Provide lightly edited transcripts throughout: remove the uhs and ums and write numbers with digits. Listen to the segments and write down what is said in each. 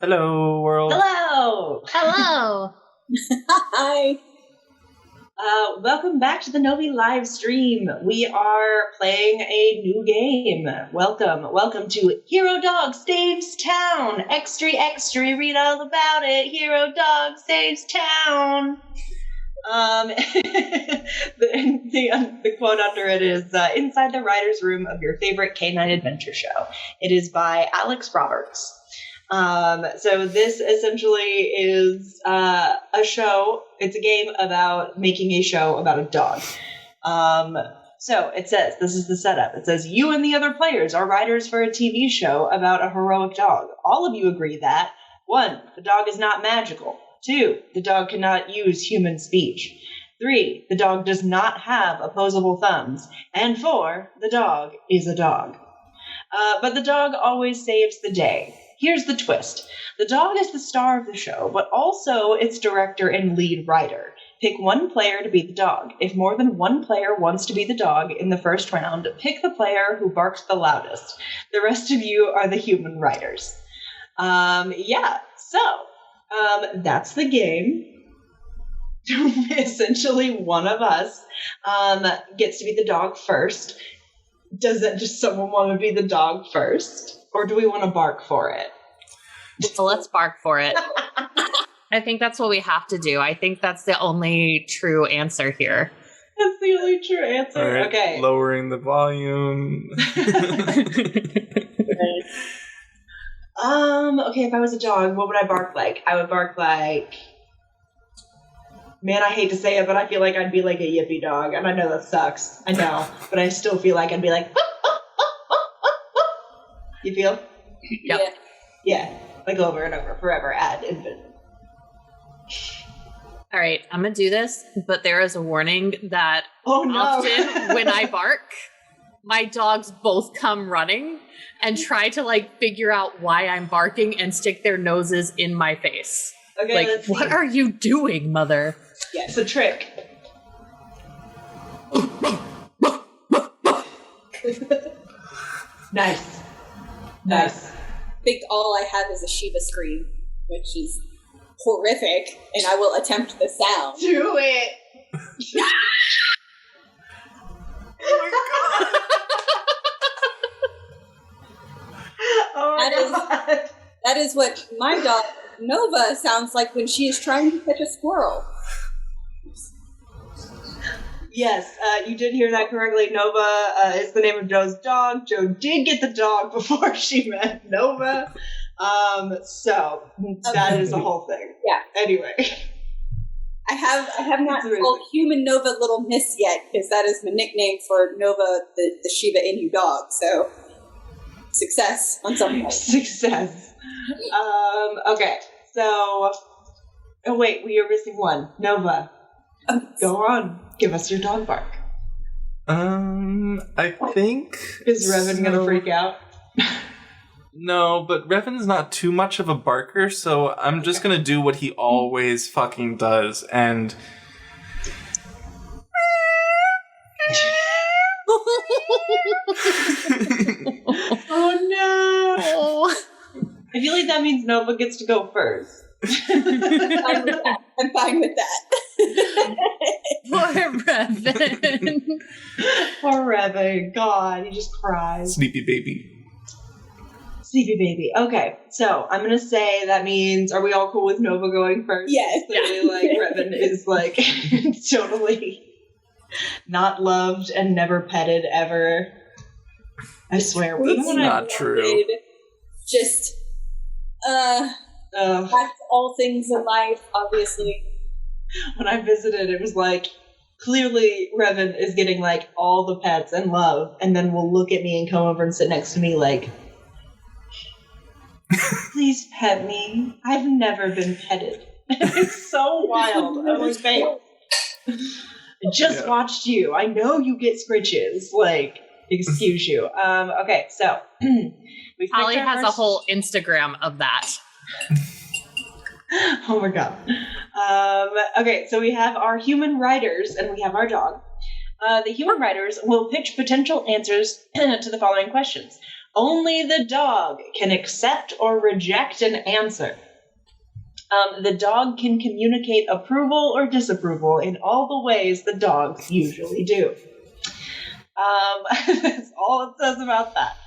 Hello, world. Hello! Hello! Hi! Welcome back to the Novi live stream. We are playing a new game. Welcome to Hero Dog Saves Town. Extra, read all about it. Hero Dog Saves Town. The quote under it is, inside the writer's room of your favorite K9 adventure show. It is by Alex Roberts. So this essentially is a show. It's a game about making a show about a dog. So it says, this is the setup. It says, you and the other players are writers for a TV show about a heroic dog. All of you agree that 1, the dog is not magical. 2, the dog cannot use human speech. 3, the dog does not have opposable thumbs. And 4, the dog is a dog. But the dog always saves the day. Here's the twist. The dog is the star of the show, but also its director and lead writer. Pick one player to be the dog. If more than one player wants to be the dog in the first round, pick the player who barks the loudest. The rest of you are the human writers. That's the game. Essentially, one of us gets to be the dog first. Does someone want to be the dog first? Or do we want to bark for it? So let's bark for it. I think that's what we have to do. I think that's the only true answer here. That's the only true answer. All right, okay. Lowering the volume. Okay, if I was a dog, what would I bark like? I would bark like... Man, I hate to say it, but I feel like I'd be like a yippy dog. And I know that sucks. I know. But I still feel like I'd be like... You feel? Yep. Yeah. Like over and over, forever, ad infinitum. All right, I'm going to do this, but there is a warning that often when I bark, my dogs both come running and try to figure out why I'm barking and stick their noses in my face. Okay, what are you doing, mother? Yeah, it's a trick. Nice. I think all I have is a Shiva scream, which is horrific, and I will attempt the sound. Do it! Oh my God. That is what my dog, Nova, sounds like when she is trying to catch a squirrel. Yes, you did hear that correctly. Nova is the name of Joe's dog. Joe did get the dog before she met Nova. So that is the whole thing. Yeah. Anyway. I have not called human Nova Little Miss yet, because that is my nickname for Nova, the Shiba Inu dog. So success on some point. Success. Okay. So, oh wait, we are missing one. Nova. Go on. Give us your dog bark. I think... Is Revan gonna freak out? No, but Revan's not too much of a barker, so I'm just gonna do what he always fucking does, and... Oh no! I feel like that means Nova gets to go first. I'm fine with that. Poor Revan. Poor Revan. God, he just cries. Sleepy baby. Sleepy baby. Okay, so I'm gonna say that means, are we all cool with Nova going first? Yes. Clearly, Revan is totally not loved and never petted ever. I swear. That's not true. Just, that's all things in life, obviously. When I visited, it was clearly Revan is getting all the pets and love, and then will look at me and come over and sit next to me please pet me. I've never been petted. It's so wild. I was I just watched you. I know you get scritches. Excuse you. Okay, so Holly has a whole Instagram of that. Oh my God. Okay, so we have our human writers and we have our dog. The human writers will pitch potential answers to the following questions. Only the dog can accept or reject an answer. The dog can communicate approval or disapproval in all the ways the dogs usually do. That's all it says about that.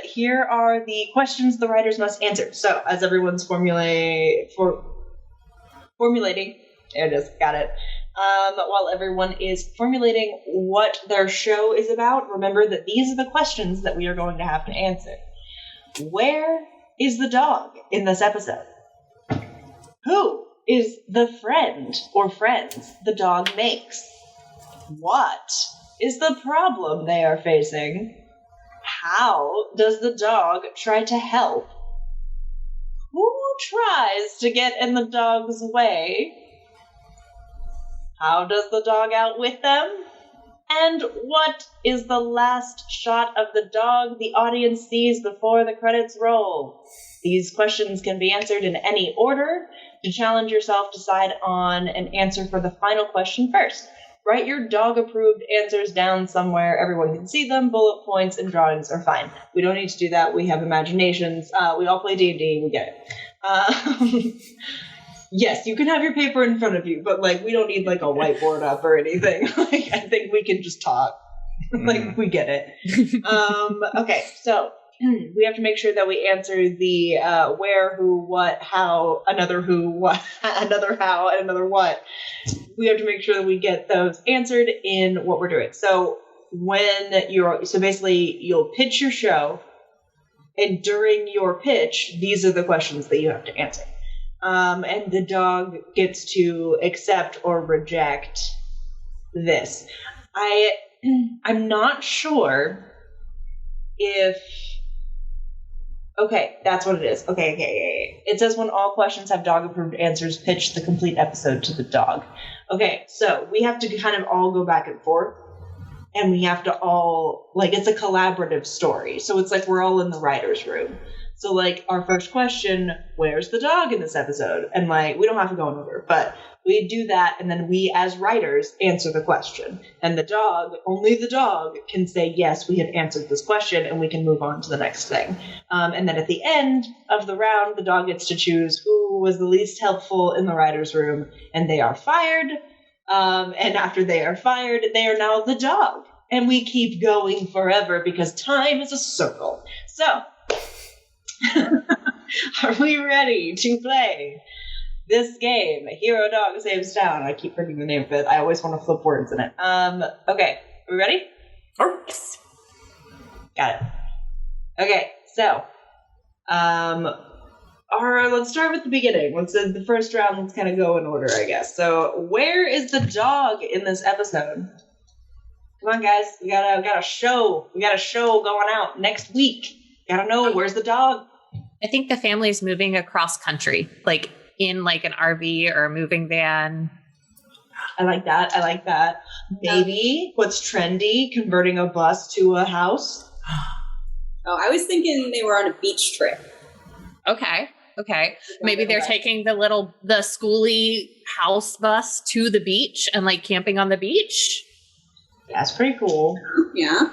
Here are the questions the writers must answer. So, as everyone's formulating, there it is, got it. While everyone is formulating what their show is about, remember that these are the questions that we are going to have to answer. Where is the dog in this episode? Who is the friend or friends the dog makes? What is the problem they are facing? How does the dog try to help? Who tries to get in the dog's way? How does the dog outwit them? And what is the last shot of the dog the audience sees before the credits roll? These questions can be answered in any order. To challenge yourself, decide on an answer for the final question first. Write your dog-approved answers down somewhere. Everyone can see them. Bullet points and drawings are fine. We don't need to do that. We have imaginations. We all play D&D. We get it. Yes, you can have your paper in front of you, but, like, we don't need, like, a whiteboard up or anything. Like, I think we can just talk. Like, we get it. Okay, so we have to make sure that we answer the where, who, what, how, another who, what, another how, and another what. We have to make sure that we get those answered in what we're doing. So basically you'll pitch your show, and during your pitch, these are the questions that you have to answer. And the dog gets to accept or reject this. I'm not sure if... Okay, that's what it is. Okay. It says when all questions have dog-approved answers, pitch the complete episode to the dog. Okay, so we have to kind of all go back and forth, and we have to all, like, it's a collaborative story. So it's like we're all in the writer's room. So, like, our first question, where's the dog in this episode? And, like, we don't have to go in order, but we do that, and then we, as writers, answer the question. And the dog, only the dog, can say, yes, we have answered this question, and we can move on to the next thing. And then at the end of the round, the dog gets to choose who was the least helpful in the writer's room, and they are fired. And after they are fired, they are now the dog. And we keep going forever because time is a circle. So... Are we ready to play this game? Hero Dog Saves Town. I keep forgetting the name of it. I always want to flip words in it. Okay. Are we ready? Yes. Got it. Okay, so, let's start with the beginning. The first round, let's kind of go in order, I guess. So, where is the dog in this episode? Come on, guys. We got a show. We got a show going out next week. Gotta know, where's the dog? I think the family is moving across country, like in like an RV or a moving van. I like that. Maybe what's trendy? Converting a bus to a house? Oh, I was thinking they were on a beach trip. Okay. Maybe they're taking the schooly house bus to the beach and like camping on the beach. That's pretty cool. Yeah.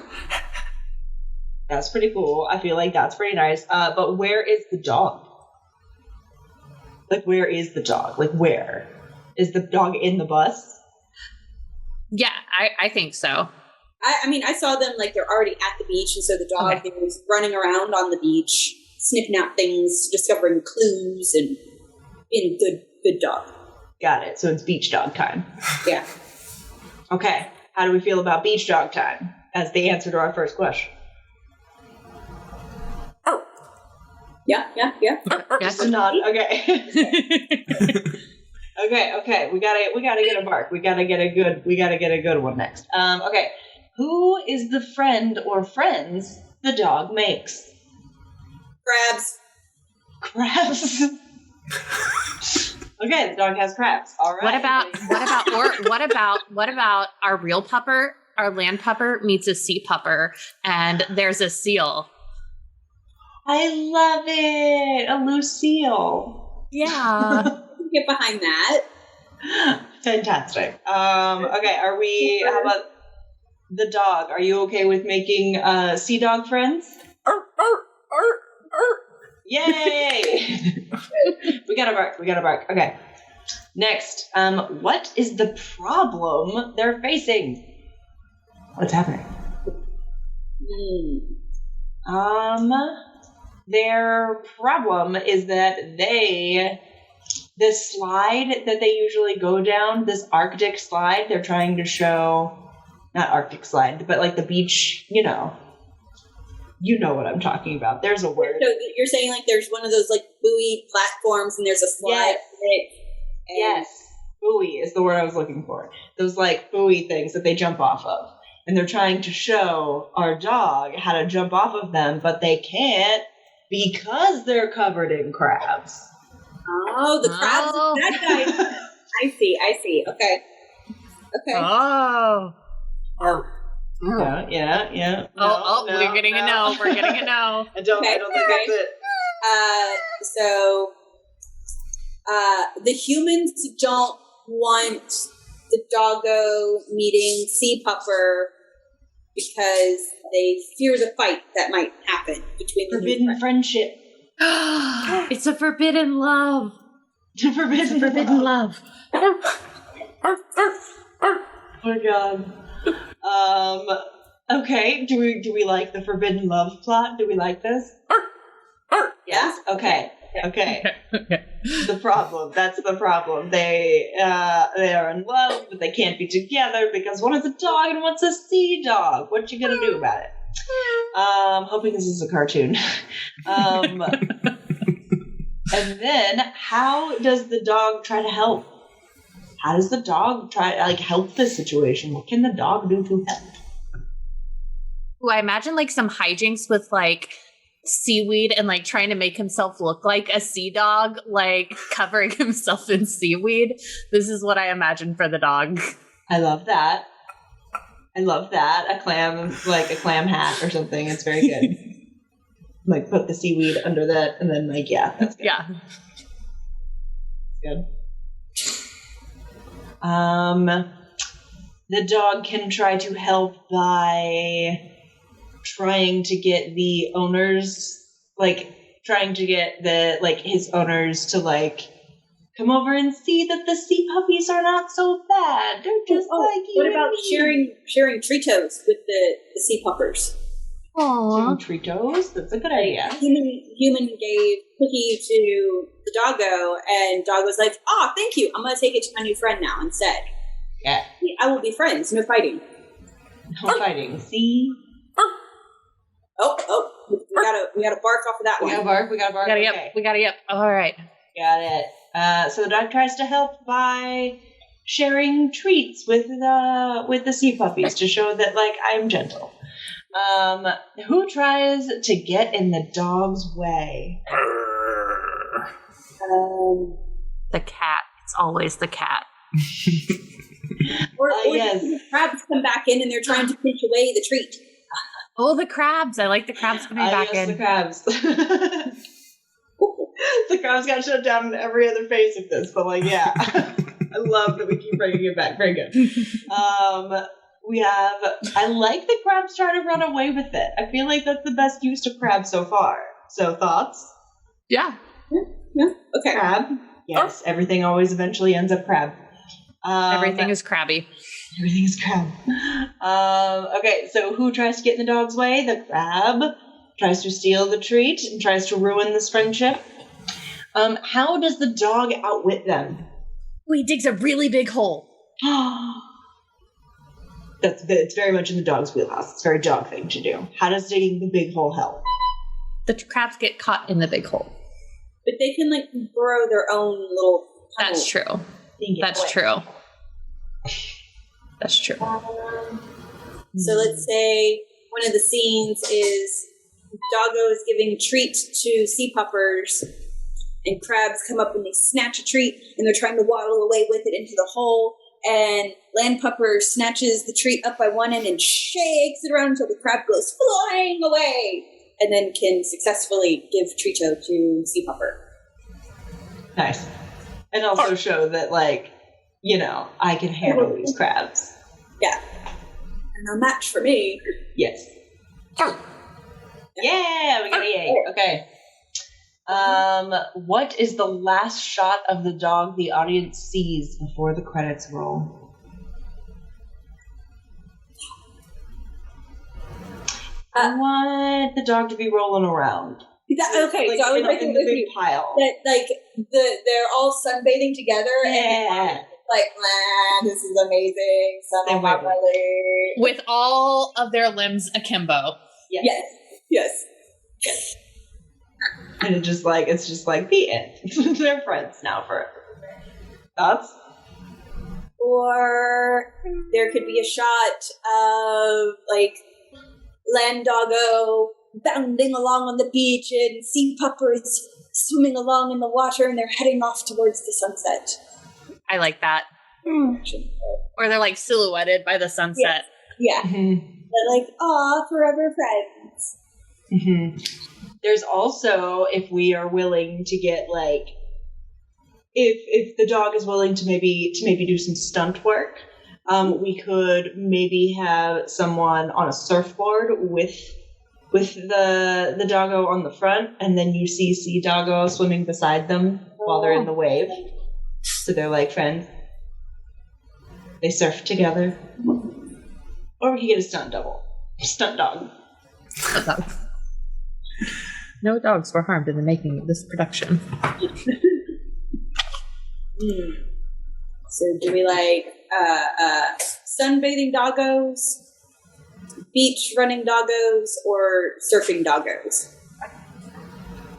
That's pretty cool. I feel like that's pretty nice. But where is the dog? Like, where is the dog? Like, where? Is the dog in the bus? Yeah, I think so. I mean, I saw them, like, they're already at the beach, and so the dog is running around on the beach, sniffing out things, discovering clues, and being a good dog. Got it. So it's beach dog time. Yeah. Okay. How do we feel about beach dog time as the answer to our first question? Yeah. Just a nod. Okay. Okay. We gotta get a bark. We gotta get a good one next. Okay. Who is the friend or friends the dog makes? Crabs. Okay, the dog has crabs. All right. What about our real pupper? Our land pupper meets a sea pupper, and there's a seal. I love it. A Lucille. Yeah. Get behind that. Fantastic. Okay, how about the dog? Are you okay with making sea dog friends? Yay! We got to bark. Okay. Next, what is the problem they're facing? What's happening? Their problem is that this slide that they usually go down, this Arctic slide, they're trying to show, not Arctic slide, but like the beach, you know what I'm talking about. There's a word. So you're saying like there's one of those like buoy platforms and there's a slide. Yes. Buoy is the word I was looking for. Those like buoy things that they jump off of. And they're trying to show our dog how to jump off of them, but they can't because they're covered in crabs. Oh, the crabs is that guy. I see. Okay. Oh. Yeah. No, we're getting a no. We're getting a no. I don't think that's it. So the humans don't want the doggo meeting Sea Pupper because they fear the fight that might happen between the forbidden friendship. It's a forbidden love. Forbidden love. Oh my god. Okay. Do we like the forbidden love plot? Do we like this? Yes. Okay. The problem. That's the problem. They are in love, but they can't be together because one is a dog and one's a sea dog. What you gonna do about it? Hoping this is a cartoon. And then, how does the dog try to help? How does the dog try to help this situation? What can the dog do to help? Ooh, I imagine like some hijinks with like seaweed and like trying to make himself look like a sea dog, like covering himself in seaweed. This is what I imagine for the dog. I love that. A clam hat or something. It's very good. Like put the seaweed under that and then that's good. Yeah. Good. The dog can try to help by trying to get the owners, his owners to come over and see that the sea puppies are not so bad. They're just like you. What about sharing Tritos with the sea puppers? Aww. Tritos? That's a good idea. Human gave cookie to the doggo, and dog was like, "Oh, thank you. I'm gonna take it to my new friend now instead." Yeah. I will be friends. No fighting. No fighting. See. Oh, we gotta bark off of that one. We gotta bark. We gotta yep. All right. Got it. So the dog tries to help by sharing treats with the sea puppies to show that I'm gentle. Who tries to get in the dog's way? The cat. It's always the cat. Or yes. The crabs come back in and they're trying to pinch away the treat. Oh, the crabs. I like the crabs coming back in. The crabs. The crabs got shut down in every other phase of this, but I love that we keep bringing it back. Very good. I like the crabs trying to run away with it. I feel like that's the best use of crab so far. So thoughts? Yeah. Okay. Crab. Yes. Everything always eventually ends up crab. Everything is crabby. Everything is crab. Okay, so who tries to get in the dog's way? The crab tries to steal the treat and tries to ruin this friendship. How does the dog outwit them? Oh, he digs a really big hole. It's very much in the dog's wheelhouse. It's a very dog thing to do. How does digging the big hole help? The crabs get caught in the big hole. But they can burrow their own little tunnel. That's true. That's true. That's true. So let's say one of the scenes is Doggo is giving treat to sea puppers, and crabs come up and they snatch a treat, and they're trying to waddle away with it into the hole, and land pupper snatches the treat up by one end and shakes it around until the crab goes flying away, and then can successfully give Trito to sea pupper. Nice. And also show that, I can handle these crabs. Yeah. And a match for me. Yes. Yeah, we got a yay. Okay. What is the last shot of the dog the audience sees before the credits roll? I want the dog to be rolling around. Okay, like, so I was right in there the with big you. pile. That like they're all sunbathing together, Yeah. and like, man, this is amazing. Sun on my belly. With all of their limbs akimbo. Yes. And it's just like the end. They're friends now forever. Thoughts? Or there could be a shot of like land doggo bounding along on the beach and sea puppers swimming along in the water, and they're heading off towards the sunset. I like that. Or they're like silhouetted by the sunset. Yeah. Mm-hmm. They're like, aw, forever friends. Mm-hmm. There's also, if we are willing to get like, if the dog is willing to maybe do some stunt work, we could maybe have someone on a surfboard with the doggo on the front, and then you see Sea Doggo swimming beside them while they're in the wave. So they're like friends. They surf together. Or we could get a stunt dog. No dogs were harmed in the making of this production. So do we like sunbathing doggos, beach running doggos, or surfing doggos?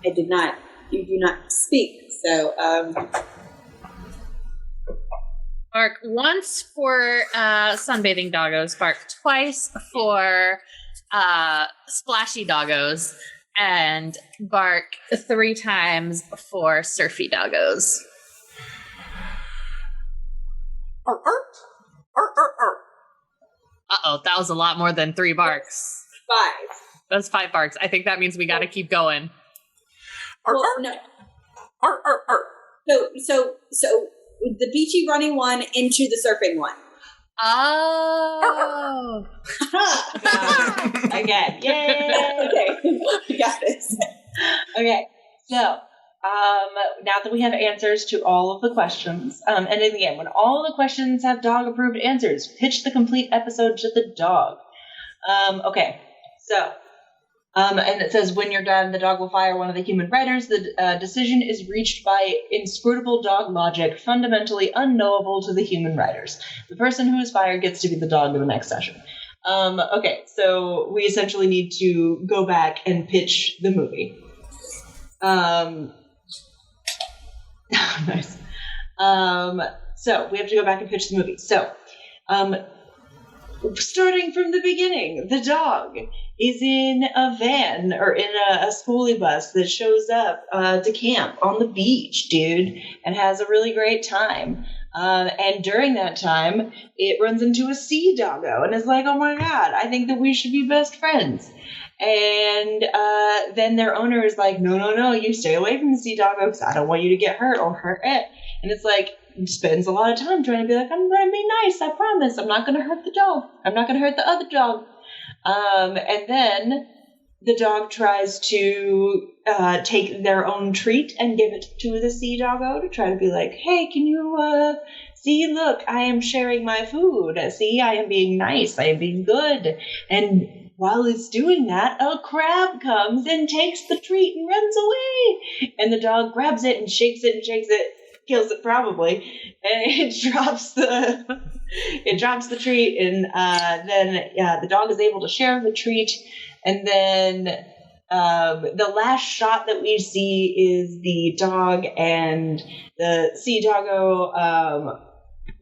You do not speak, so Bark once for sunbathing doggos, bark twice for splashy doggos, and bark 3 times for surfy doggos. Uh-oh, that was a lot more than 3 barks. 5. That's 5 barks. I think that means we gotta keep going. Well, no. So the beachy running one into the surfing one. Oh. Again. Yay! Okay, we got this. Okay, so now that we have answers to all of the questions, and again, when all the questions have dog-approved answers, pitch the complete episode to the dog. Okay, so, and it says, when you're done, the dog will fire one of the human writers. The decision is reached by inscrutable dog logic, fundamentally unknowable to the human writers. The person who is fired gets to be the dog in the next session. Okay, so we essentially need to go back and pitch the movie. Nice. So we have to go back and pitch the movie. So, starting from the beginning, the dog is in a van or in a schoolie bus that shows up to camp on the beach, dude, and has a really great time. And during that time, it runs into a sea doggo and is like, oh my God, I think that we should be best friends. And then their owner is like, no, you stay away from the sea doggo because I don't want you to get hurt or hurt it. And it's like, he spends a lot of time trying to be like, I'm going to be nice, I promise. I'm not going to hurt the dog. I'm not going to hurt the other dog. And then the dog tries to take their own treat and give it to the sea doggo to try to be like, hey, can you see, look, I am sharing my food. See, I am being nice. I am being good. And while it's doing that, a crab comes and takes the treat and runs away. And the dog grabs it and shakes it, kills it probably, and it drops the treat, and then the dog is able to share the treat. And then the last shot that we see is the dog and the sea doggo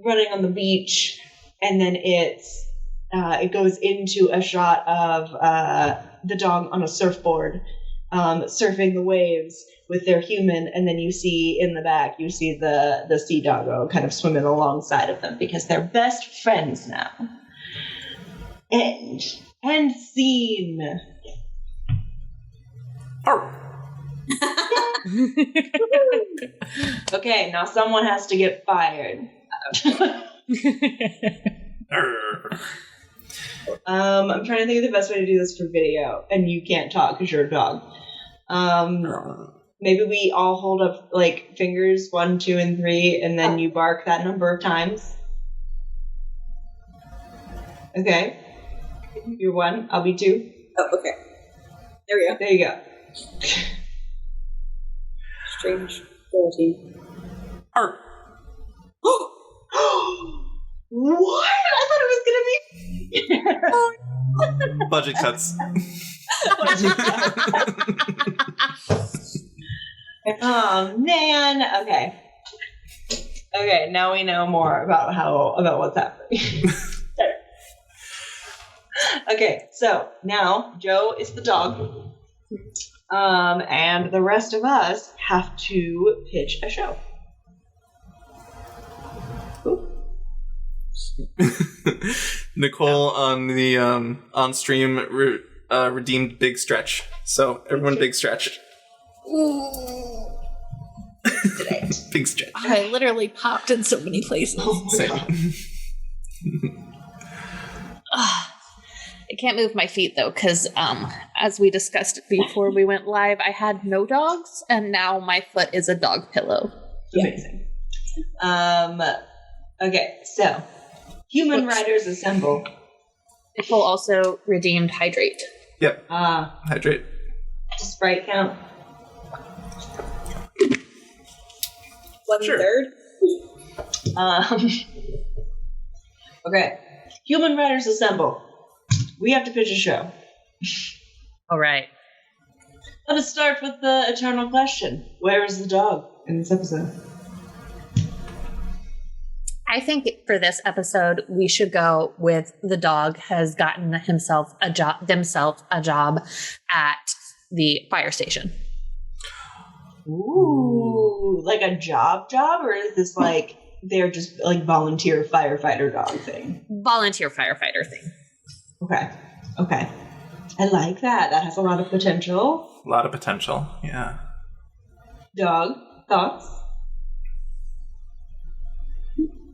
running on the beach, and then it goes into a shot of the dog on a surfboard surfing the waves with their human, and then you see in the back, you see the sea doggo kind of swimming alongside of them because they're best friends now. End scene. Okay, now someone has to get fired. I'm trying to think of the best way to do this for video, and you can't talk because you're a dog. Maybe we all hold up like fingers 1, 2, and 3, and then you bark that number of times. Okay. You're 1, I'll be 2. Oh, okay. There we go. There you go. Strange ability. Arr. What? I thought it was gonna be. Budget cuts. Oh man. Okay. Okay. Now we know more about what's happening. Okay. So now Joe is the dog, and the rest of us have to pitch a show. Nicole on the on stream redeemed big stretch. So everyone big stretch. Today. Big stretch. I literally popped in so many places. Oh my God. I can't move my feet though, because as we discussed before we went live, I had no dogs, and now my foot is a dog pillow. Amazing. Okay, so human riders assemble. Nicole also redeemed hydrate. Yep. Hydrate. Does Sprite count? 1/3. Okay, human riders assemble. We have to pitch a show. All right. Let us start with the eternal question: where is the dog in this episode? I think for this episode, we should go with the dog has gotten themselves a job at the fire station. Ooh, like a job, or is this like they're just like volunteer firefighter dog thing? Volunteer firefighter thing. Okay. I like that. That has a lot of potential. A lot of potential. Yeah. Dog, thoughts?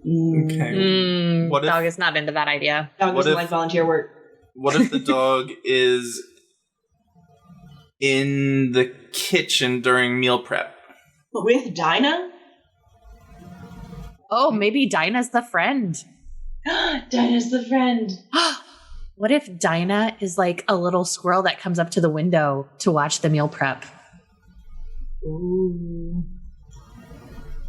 Okay. What if Dog is not into that idea. Dog doesn't like volunteer work. What if the dog is in the kitchen during meal prep? With Dinah? Oh, maybe Dinah's the friend. Dinah's the friend. What if Dinah is like a little squirrel that comes up to the window to watch the meal prep? Ooh.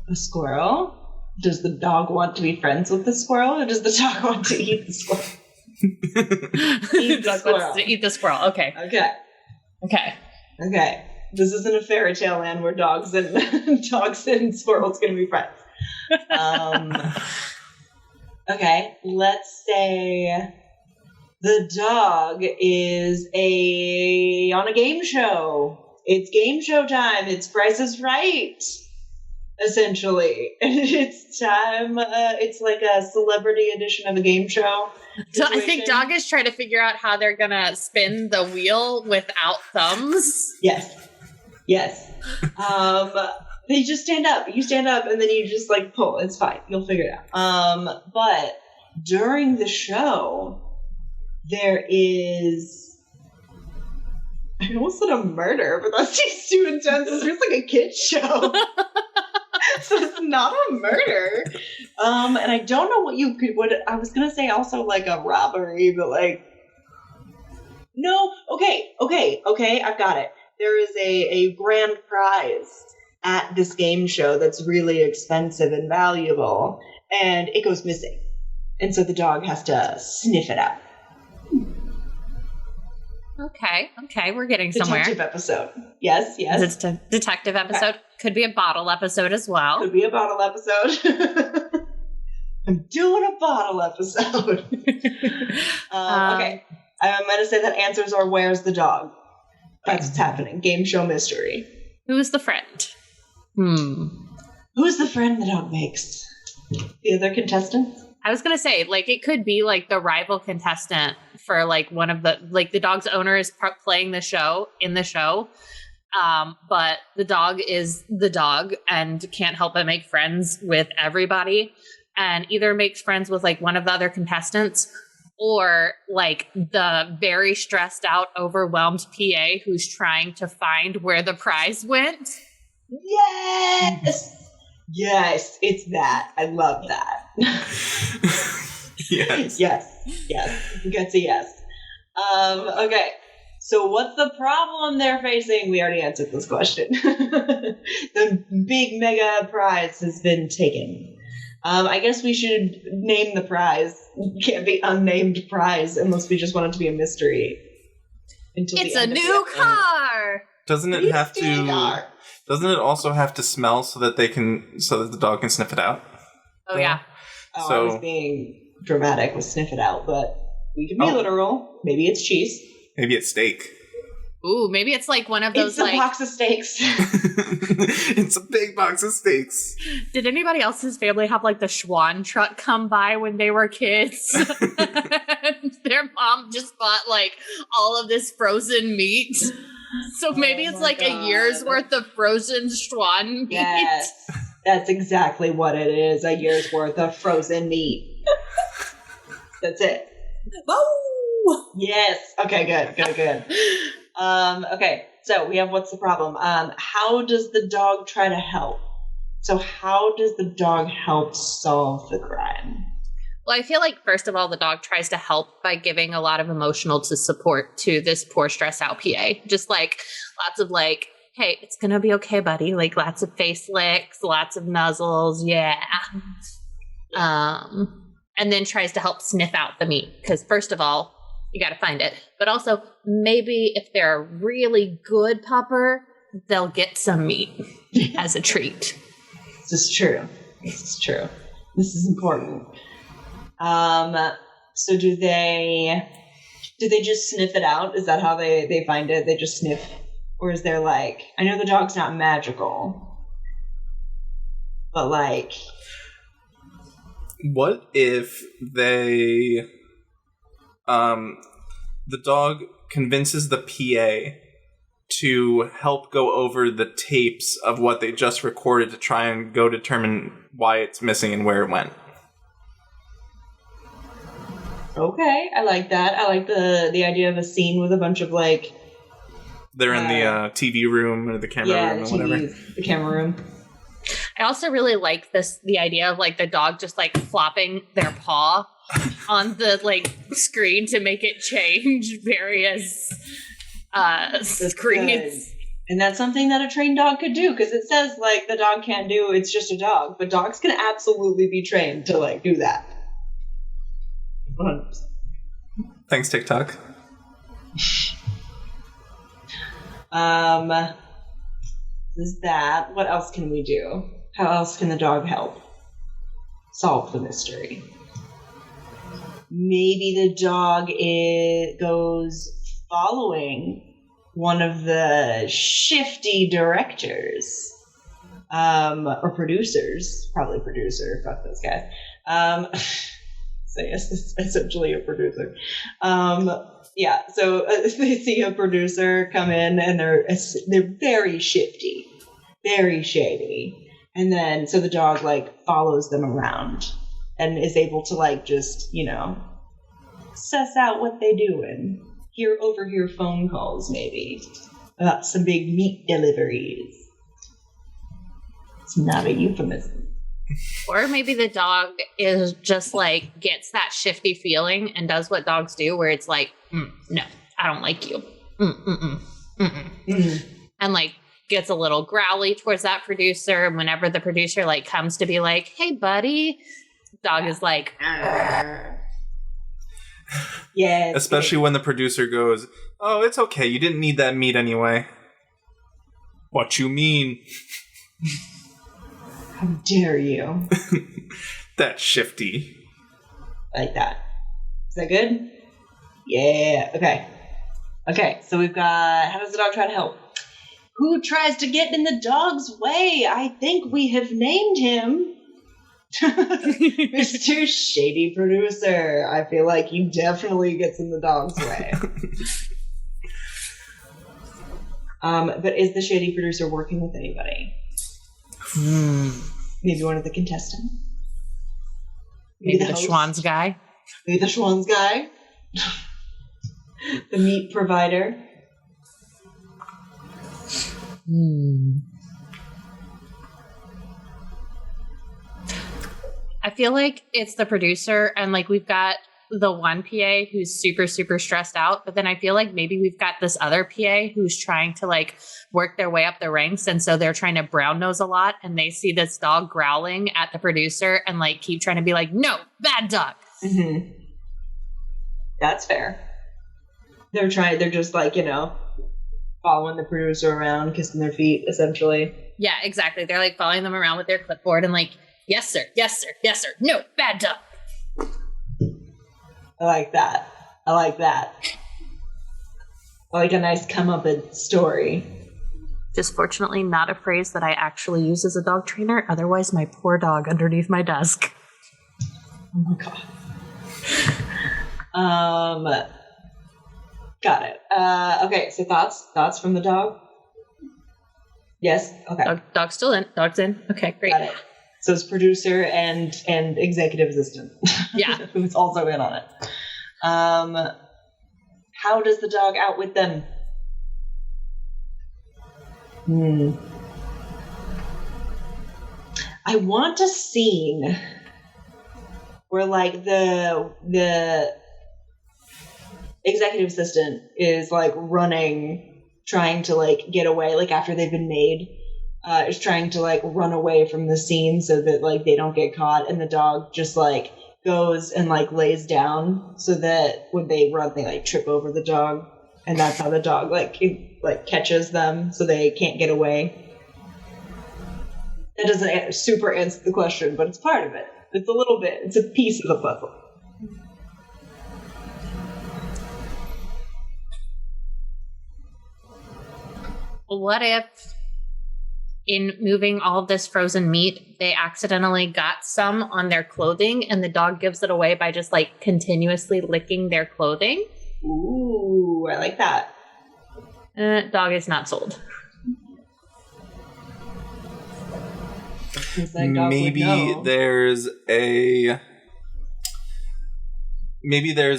A squirrel? Does the dog want to be friends with the squirrel, or does the dog want to eat the squirrel? Eat the squirrel. Wants to eat the squirrel. Okay. This isn't a fairy tale land where dogs and squirrels can be friends. Okay, let's say the dog is on a game show. It's game show time. It's Price is Right, essentially. It's time. It's like a celebrity edition of a game show. I think Dog is trying to figure out how they're gonna spin the wheel without thumbs. Yes. You just stand up. You stand up and then you just like pull. It's fine. You'll figure it out. But during the show, there is, I almost said a murder, but that seems too intense. It's just like a kid's show. So it's not a murder. And I don't know what I was going to say also like a robbery, but like, no. Okay. I've got it. There is a grand prize at this game show that's really expensive and valuable, and it goes missing. And so the dog has to sniff it out. Okay, we're getting somewhere. Detective episode. Yes. It's a detective episode. Okay. Could be a bottle episode as well. Could be a bottle episode. I'm doing a bottle episode. Okay. I'm going to say that answers are where's the dog. That's what's happening. Game show mystery. Who is the friend? Who's the friend the dog makes? The other contestants? I was gonna say, like, it could be like the rival contestant for like one of the, like, the dog's owner is playing the show in the show, but the dog is the dog and can't help but make friends with everybody, and either makes friends with like one of the other contestants, or like the very stressed out, overwhelmed PA who's trying to find where the prize went. Yes! Yes, it's that. I love that. Yes. Yes. That's a yes. Okay. So what's the problem they're facing? We already answered this question. The big mega prize has been taken. I guess we should name the prize. It can't be unnamed prize unless we just want it to be a mystery. It's a new car! Doesn't it have to... Doesn't it also have to smell so that the dog can sniff it out? Oh, yeah. Oh, I was being dramatic with sniff it out, but we can be literal. Maybe it's cheese. Maybe it's steak. Ooh, maybe it's like one of those It's a box of steaks. It's a big box of steaks. Did anybody else's family have like the Schwan truck come by when they were kids? Their mom just bought like all of this frozen meat. So maybe it's like a year's worth of frozen Schwan meat. Yes, that's exactly what it is. A year's worth of frozen meat. That's it. Oh! Yes. Okay, good. Okay, so we have what's the problem? How does the dog try to help? So how does the dog help solve the crime? Well, I feel like, first of all, the dog tries to help by giving a lot of emotional support to this poor, stressed out PA. Just like lots of like, hey, it's going to be okay, buddy. Like lots of face licks, lots of nuzzles. Yeah. And then tries to help sniff out the meat. Because first of all, you got to find it. But also, maybe if they're a really good pupper, they'll get some meat as a treat. This is true. This is important. So do they just sniff it out? Is that how they find it? They just sniff? Or is there like, I know the dog's not magical, but like... What if the dog convinces the PA to help go over the tapes of what they just recorded to try and go determine why it's missing and where it went? Okay, I like that. I like the idea of a scene with a bunch of like... They're in the TV room or the camera room or whatever. The camera room. I also really like the idea of like the dog just like flopping their paw on the like screen to make it change various screens. And that's something that a trained dog could do, because it says like the dog can't do, it's just a dog, but dogs can absolutely be trained to like do that. 100%. Thanks, TikTok. Is that, what else can we do? How else can the dog help solve the mystery? Maybe the dog goes following one of the shifty directors, or producers, probably producer, fuck those guys. So yes, this is essentially a producer. Yeah, so they see a producer come in and they're very shifty, very shady. And then, so the dog like follows them around and is able to like just, suss out what they doing. Overhear phone calls maybe about some big meat deliveries. It's not a euphemism. Or maybe the dog is just like gets that shifty feeling and does what dogs do, where it's like, no, I don't like you. And like gets a little growly towards that producer. And whenever the producer like comes to be like, hey, buddy, dog is like, yeah. Especially when the producer goes, oh, it's okay. You didn't need that meat anyway. What you mean? How dare you? That's shifty. Like that. Is that good? Yeah. Okay, so we've got, how does the dog try to help? Who tries to get in the dog's way? I think we have named him Mr. Shady Producer. I feel like he definitely gets in the dog's way. But is the Shady Producer working with anybody? Maybe one of the contestants? maybe the Schwann's guy. Maybe the Schwann's guy. The meat provider. I feel like it's the producer, and like we've got the one PA who's super, super stressed out, but then I feel like maybe we've got this other PA who's trying to like work their way up the ranks, and so they're trying to brown nose a lot, and they see this dog growling at the producer and like keep trying to be like, no, bad dog. Mm-hmm. That's fair. They're just like, following the producer around, kissing their feet, essentially. Yeah, exactly. They're like following them around with their clipboard and like, yes, sir, yes, sir, yes, sir, no, bad dog. I like that. I like a nice come-up story. Just fortunately not a phrase that I actually use as a dog trainer. Otherwise, my poor dog underneath my desk. Oh my god. Got it. Okay, so thoughts from the dog? Yes? Okay. Dog's still in. Dog's in. Okay, great. Got it. So it's producer and executive assistant. Yeah. Who's also in on it. How does the dog outwit them? I want a scene where like the executive assistant is like running, trying to like get away, like after they've been made. Is trying to like run away from the scene so that like they don't get caught, and the dog just like goes and like lays down so that when they run they like trip over the dog, and that's how the dog like catches them so they can't get away. That doesn't super answer the question, but it's part of it. It's a little bit. It's a piece of the puzzle. What if in moving all of this frozen meat, they accidentally got some on their clothing and the dog gives it away by just like continuously licking their clothing? Ooh, I like that. Dog is not sold. Maybe there's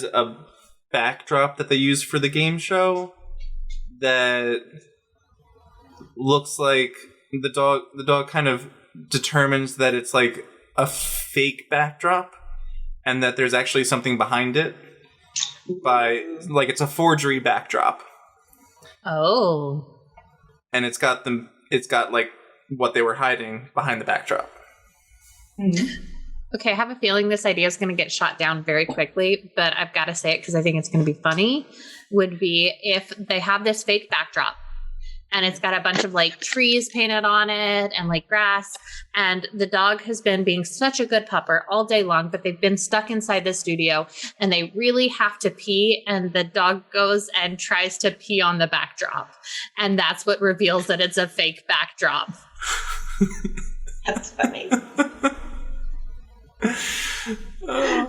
a backdrop that they use for the game show that looks like the dog kind of determines that it's like a fake backdrop and that there's actually something behind it, by like it's a forgery backdrop. Oh. And it's got like what they were hiding behind the backdrop. Mm-hmm. Okay, I have a feeling this idea is going to get shot down very quickly, but I've got to say it because I think it's going to be funny, would be if they have this fake backdrop and it's got a bunch of like trees painted on it and like grass, and the dog has been being such a good pupper all day long, but they've been stuck inside the studio and they really have to pee, and the dog goes and tries to pee on the backdrop, and that's what reveals that it's a fake backdrop. That's funny.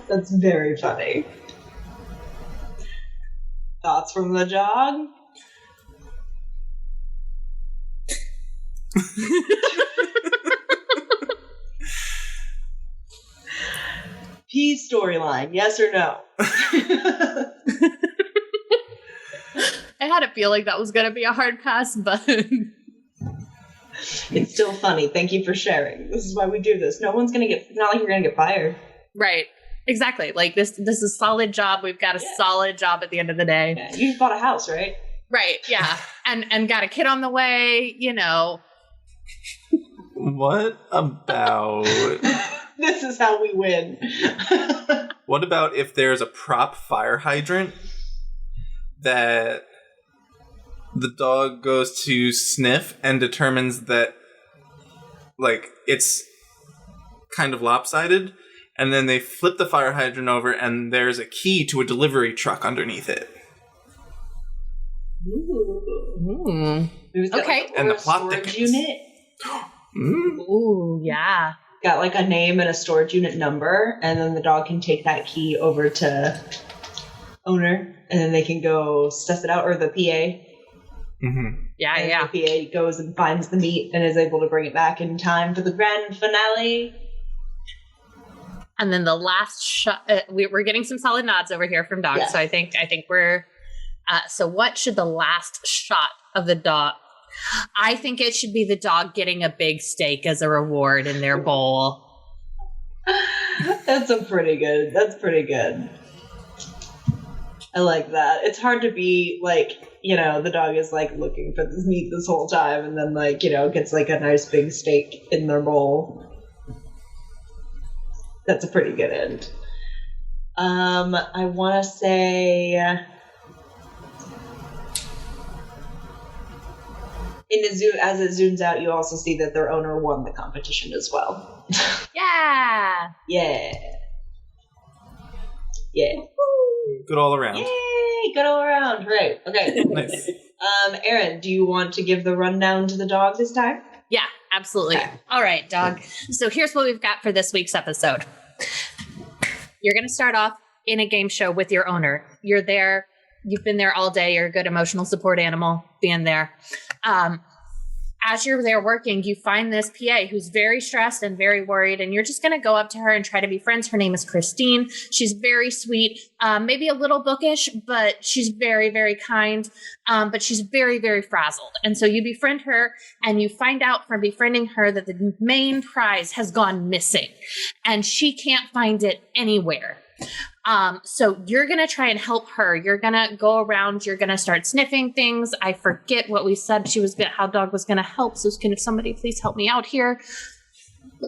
That's very funny. Thoughts from the dog? P's storyline, yes or no? I had a feeling that was going to be a hard pass, but it's still funny. Thank you for sharing. This is why we do this. No one's going to get, it's not like you're going to get fired. Right. Exactly. Like this is a solid job. We've got a solid job at the end of the day. Yeah. You just bought a house, right? Right. Yeah. And got a kid on the way, you know. What about... This is how we win. What about if there's a prop fire hydrant that the dog goes to sniff and determines that, like, it's kind of lopsided, and then they flip the fire hydrant over and there's a key to a delivery truck underneath it. Ooh. Okay. Like and the plot storage thickens. unit. Ooh, yeah. Got like a name and a storage unit number, and then the dog can take that key over to owner, and then they can go suss it out, or the PA. Mm-hmm. Yeah, and yeah. the PA goes and finds the meat and is able to bring it back in time for the grand finale. And then the last shot, we're getting some solid nods over here from dogs. Yes. So I think we're, so what should the last shot of the dog? I think it should be the dog getting a big steak as a reward in their bowl. That's pretty good. I like that. It's hard to be like, the dog is like looking for this meat this whole time and then like, gets like a nice big steak in their bowl. That's a pretty good end. I want to say as it zooms out, you also see that their owner won the competition as well. Yeah. Yeah. Good all around. Yay! Good all around. Right. Okay. Nice. Erin, do you want to give the rundown to the dog this time? Yeah, absolutely. Okay. All right, dog. So here's what we've got for this week's episode. You're going to start off in a game show with your owner. You're there. You've been there all day. You're a good emotional support animal being there. As you're there working, you find this PA who's very stressed and very worried, and you're just going to go up to her and try to be friends. Her name is Christine. She's very sweet, maybe a little bookish, but she's very, very kind, but she's very, very frazzled. And so you befriend her, and you find out from befriending her that the main prize has gone missing, and she can't find it anywhere. So you're going to try and help her. You're going to go around. You're going to start sniffing things. I forget what we said how dog was going to help. So can somebody please help me out here?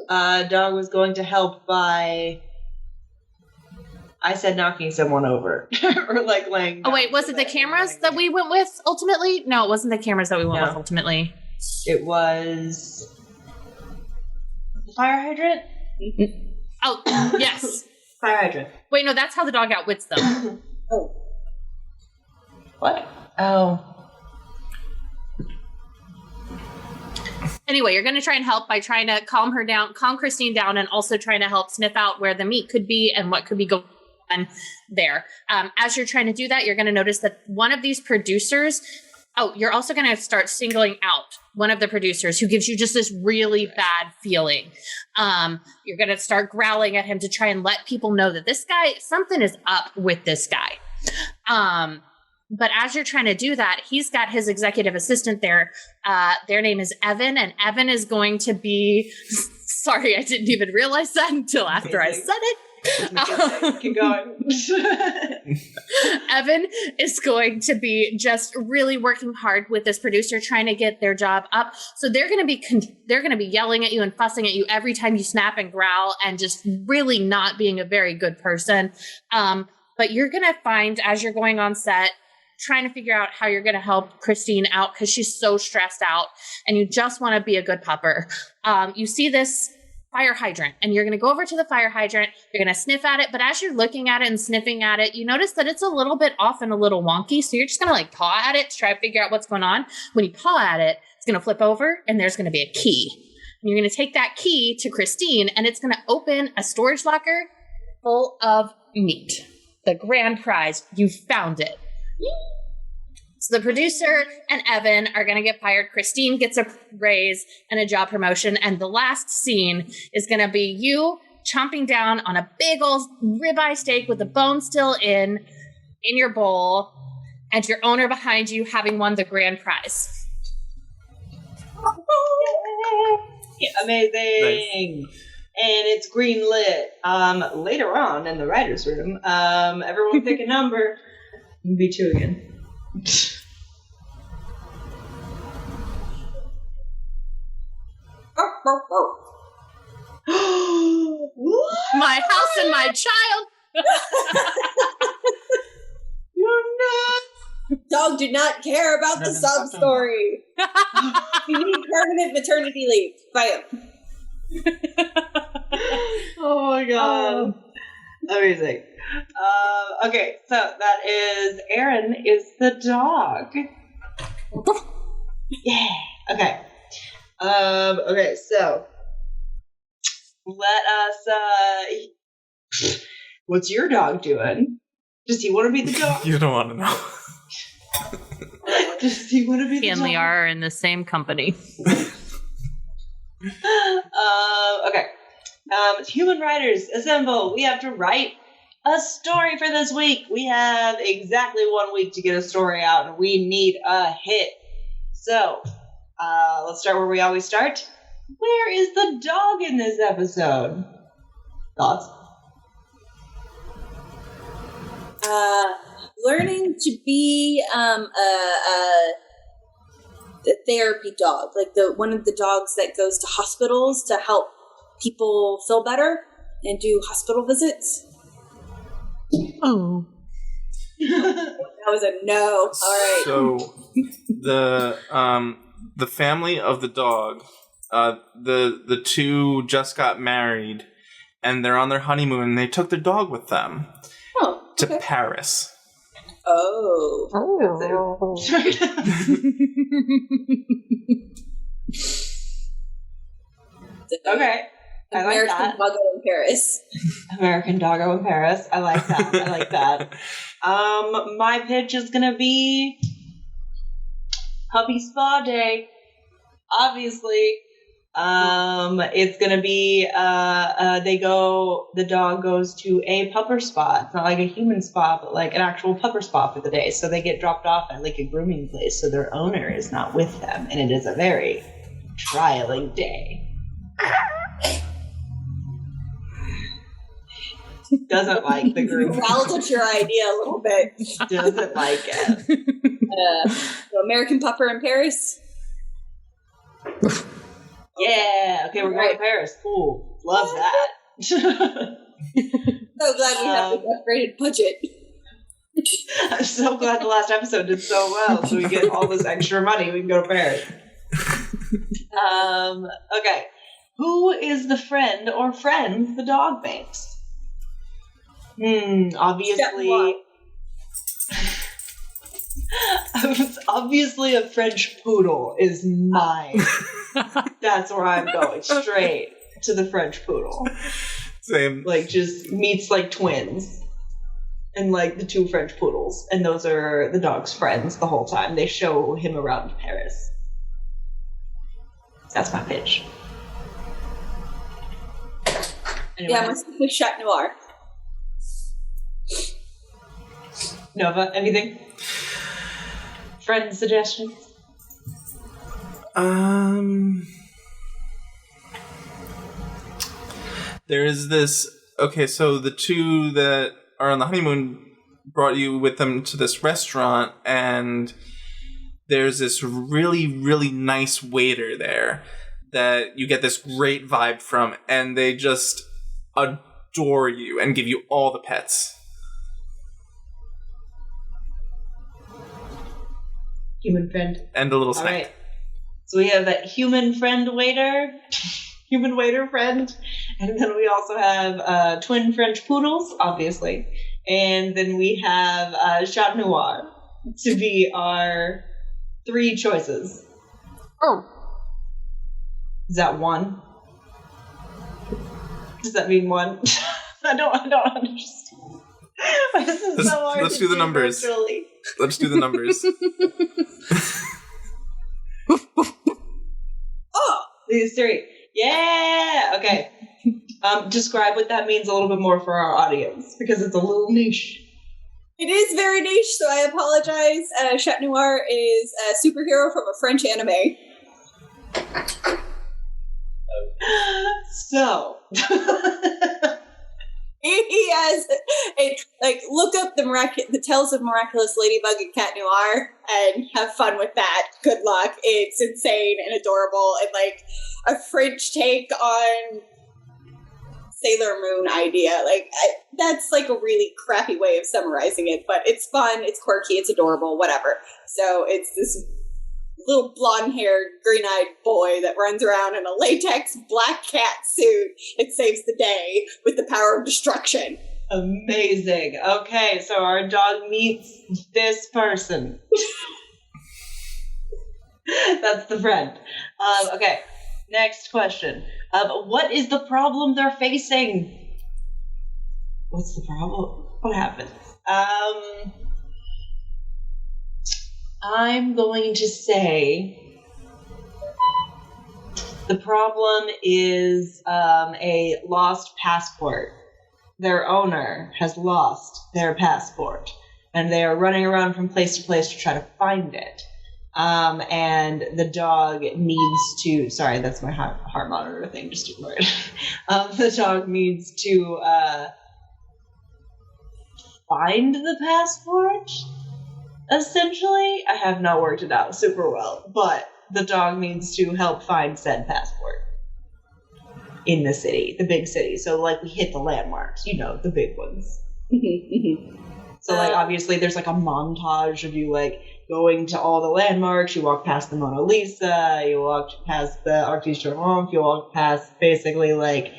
Dog was going to help by, I said knocking someone over or like laying down. Oh, wait, was it the cameras that we went with ultimately? No, it wasn't the cameras that we went with ultimately. It was the fire hydrant? Oh, yes. Fire hydrant. Wait, no, that's how the dog outwits them. Oh. What? Oh. Anyway, you're going to try and help by trying to calm Christine down, and also trying to help sniff out where the meat could be and what could be going on there. As you're trying to do that, you're going to notice that one of these producers, you're also going to start singling out one of the producers who gives you just this really bad feeling. You're going to start growling at him to try and let people know that this guy, something is up with this guy. But as you're trying to do that, he's got his executive assistant there. Their name is Evan, and Evan is going to be, sorry, I didn't even realize that until after I said it. Keep going. Evan is going to be just really working hard with this producer, trying to get their job up. So they're going to be yelling at you and fussing at you every time you snap and growl, and just really not being a very good person. But you're going to find, as you're going on set, trying to figure out how you're going to help Christine out because she's so stressed out, and you just want to be a good pupper. You see this fire hydrant, and you're going to go over to the fire hydrant. You're going to sniff at it, but as you're looking at it and sniffing at it, you notice that it's a little bit off and a little wonky, so you're just going to like paw at it to try to figure out what's going on. When you paw at it, it's going to flip over, and there's going to be a key. And you're going to take that key to Christine, and it's going to open a storage locker full of meat. The grand prize. You found it. So the producer and Evan are going to get fired. Christine gets a raise and a job promotion. And the last scene is going to be you chomping down on a big old ribeye steak with the bone still in your bowl, and your owner behind you having won the grand prize. Amazing. Nice. And it's green lit. Later on in the writer's room, everyone pick a number. Be 2 again. My house and my child. You're not. Dog do not care about the sob story. You need permanent maternity leave. Bye. Oh my god. Amazing. Okay, so that is Erin is the dog. Yeah. Okay. Okay, so let us what's your dog doing? Does he want to be the dog? You don't want to know. Does he want to be the dog? He and Liara are in the same company. Okay. Human writers, assemble. We have to write a story for this week. We have exactly 1 week to get a story out, and we need a hit. So, let's start where we always start. Where is the dog in this episode? Thoughts? Learning to be a therapy dog, like one of the dogs that goes to hospitals to help people feel better and do hospital visits. Oh. That was a no. All right. So the family of the dog, the two just got married, and they're on their honeymoon. And they took their dog with them to Paris. Oh. Okay. I like American that. Doggo in Paris. American Doggo in Paris. I like that. I like that. My pitch is gonna be Puppy Spa Day. Obviously. It's gonna be the dog goes to a pupper spa. It's not like a human spa, but like an actual pupper spa for the day. So they get dropped off at like a grooming place, so their owner is not with them, and it is a very trialing day. Doesn't like the group. Riled up your idea a little bit. Doesn't like it. So American Pupper in Paris. Yeah. Okay, we're going to Paris. Cool. Love that. So glad we have the upgraded budget. I'm so glad the last episode did so well, so we get all this extra money. We can go to Paris. Okay. Who is the friend or friends the dog makes? Obviously a French poodle is mine. That's where I'm going, straight to the French poodle. Same. Like, just meets like twins. And like the two French poodles. And those are the dog's friends the whole time. They show him around Paris. That's my pitch. Anyone Yeah, else? my Chat Noir. Nova, anything? Friend suggestions? There is this. Okay, so the two that are on the honeymoon brought you with them to this restaurant, and there's this really, really nice waiter there that you get this great vibe from, and they just adore you and give you all the pets. Human friend. And a little snack. All right. So we have that human friend waiter, human waiter friend, and then we also have twin French poodles, obviously, and then we have Chat Noir to be our 3 choices. Oh. Is that 1? Does that mean 1? I don't understand. This is so hard. Let's do the numbers. Virtually. Let's do the numbers. Oh! These 3. Yeah! Okay. Describe what that means a little bit more for our audience, because it's a little niche. It is very niche, so I apologize. Chat Noir is a superhero from a French anime. So... He has look up the Tales of Miraculous Ladybug and Cat Noir and have fun with that. Good luck. It's insane and adorable and like a French take on Sailor Moon idea. That's like a really crappy way of summarizing it, but it's fun, it's quirky, it's adorable, whatever. So it's this little blonde-haired, green-eyed boy that runs around in a latex black cat suit and saves the day with the power of destruction. Amazing. Okay, so our dog meets this person. That's the friend. Okay, next question. What is the problem they're facing? What's the problem? What happened? I'm going to say The problem is a lost passport. Their owner has lost their passport, and they are running around from place to place to try to find it. And the dog needs to... Sorry, that's my heart monitor thing. Just ignore it. The dog needs to find the passport, essentially. I have not worked it out super well, but the dog needs to help find said passport in the city, the big city. So, like, we hit the landmarks, the big ones. So, like, obviously there's, like, a montage of you, like, going to all the landmarks. You walk past the Mona Lisa, you walk past the Arc de Triomphe, you walk past basically, like,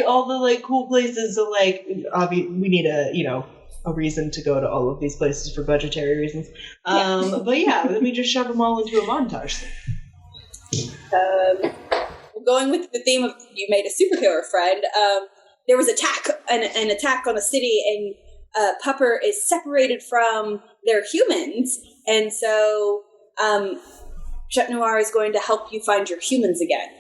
all the, like, cool places. So, like, we need a reason to go to all of these places for budgetary reasons. But yeah, let me just shove them all into a montage. Going with the theme of you made a superhero friend, there was an attack on the city, and Pupper is separated from their humans, and so Noir is going to help you find your humans again.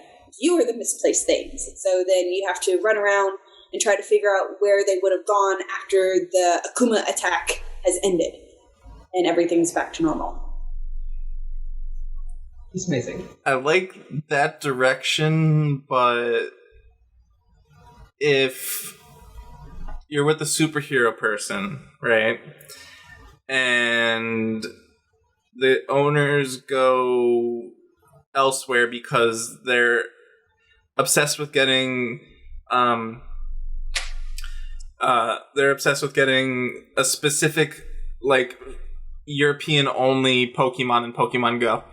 You are the misplaced things, so then you have to run around and try to figure out where they would have gone after the Akuma attack has ended, and everything's back to normal. It's amazing. I like that direction, but if you're with a superhero person, right, and the owners go elsewhere because they're obsessed with getting a specific, like, European only Pokemon in Pokemon Go,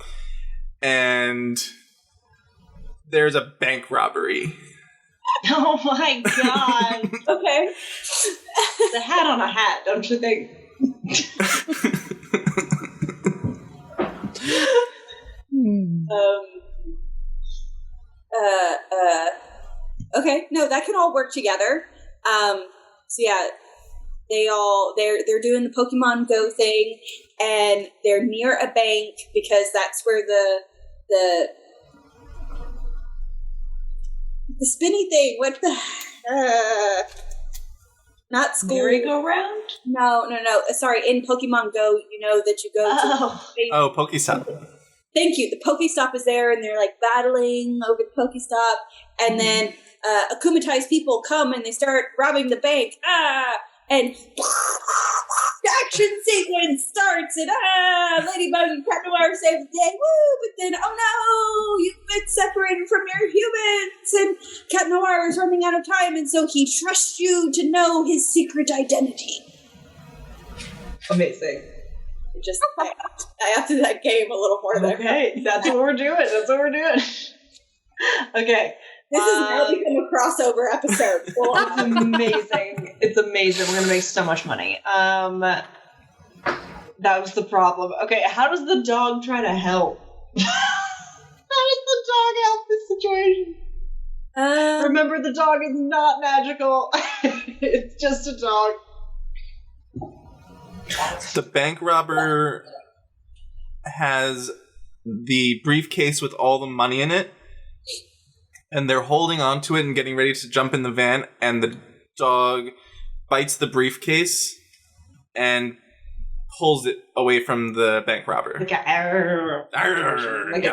and there's a bank robbery. Oh my god. Okay. It's a hat on a hat, don't you think? Okay, no, that can all work together. So yeah, they're doing the Pokemon Go thing, and they're near a bank because that's where the spinny thing. What the? Not school. Merry-go-round? No. Sorry, in Pokemon Go, you know that you go to Pokestop. Thank you. The Pokestop is there, and they're like battling over the Pokestop, and then akumatized people come and they start robbing the bank. And the action sequence starts, and Ladybug and Cat Noir save the day. Woo! But then, oh no, you've been separated from your humans, and Cat Noir is running out of time, and so he trusts you to know his secret identity. Amazing. Just I upped that game a little more there. Okay, that's what we're doing. Okay. This has now become a crossover episode. Well, it's amazing. It's amazing. We're going to make so much money. That was the problem. Okay, how does the dog try to help? How does the dog help this situation? Remember, the dog is not magical. It's just a dog. The bank robber has the briefcase with all the money in it, and they're holding onto it and getting ready to jump in the van, and the dog bites the briefcase and pulls it away from the bank robber. Like a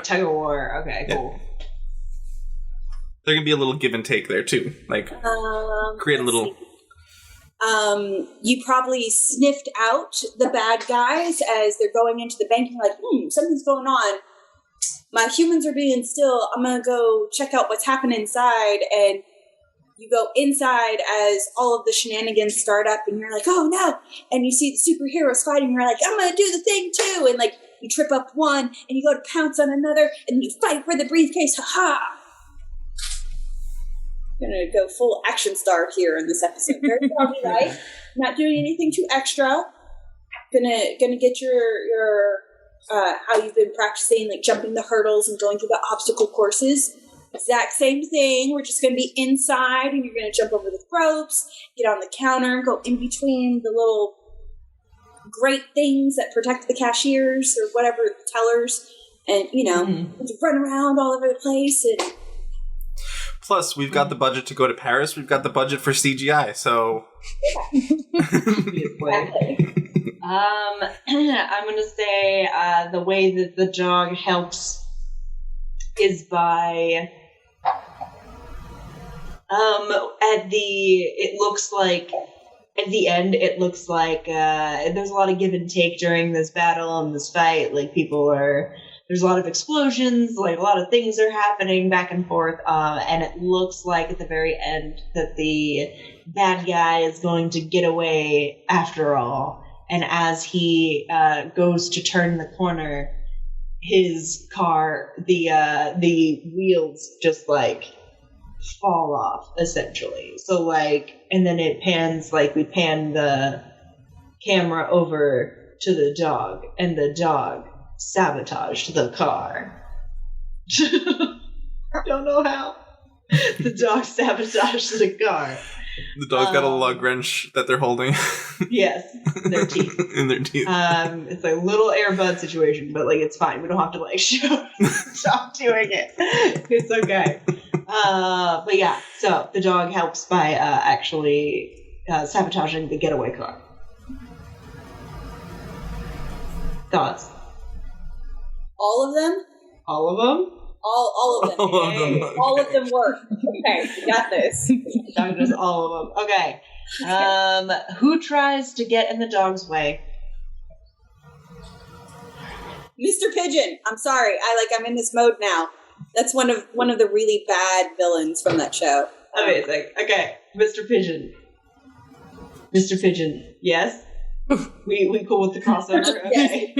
tug of war. Okay, cool. Yeah. There can be a little give and take there too. Like, create a little... You probably sniffed out the bad guys as they're going into the bank, and you're like, something's going on. My humans are being still. I'm going to go check out what's happening inside. And you go inside as all of the shenanigans start up, and you're like, oh no. And you see the superheroes fighting, and you're like, I'm going to do the thing too. And like, you trip up one, and you go to pounce on another, and then you fight for the briefcase. Ha-ha! Gonna go full action star here in this episode. Very doggy like, not doing anything too extra. Gonna get your how you've been practicing, like jumping the hurdles and going through the obstacle courses. Exact same thing. We're just gonna be inside, and you're gonna jump over the ropes, get on the counter, go in between the little grate things that protect the cashiers or whatever, the tellers, and run around all over the place. And plus, we've got the budget to go to Paris. We've got the budget for CGI. So, I'm gonna say the way that the dog helps is by at the end, it looks like there's a lot of give and take during this battle and this fight. Like, there's a lot of explosions, like a lot of things are happening back and forth, and it looks like at the very end that the bad guy is going to get away after all. And as he goes to turn the corner, his car, the wheels just like fall off, essentially. So and then it pans, we pan the camera over to the dog, and the dog sabotaged the car. I don't know how. The dog sabotaged the car. The dog's got a lug wrench that they're holding. Yes, in their teeth. In their teeth. It's a little Air Bud situation, but it's fine. We don't have to stop doing it. It's okay. But yeah, so the dog helps by actually sabotaging the getaway car. Thoughts? All of them? All of them? All of them. All of them. Okay. All of them work. Okay, we got this. Dog does all of them. Okay. Who tries to get in the dog's way? Mr. Pigeon. I'm sorry. I'm in this mode now. That's one of the really bad villains from that show. Amazing. Okay, Mr. Pigeon. Mr. Pigeon. Yes. We cool with the crossover. Okay.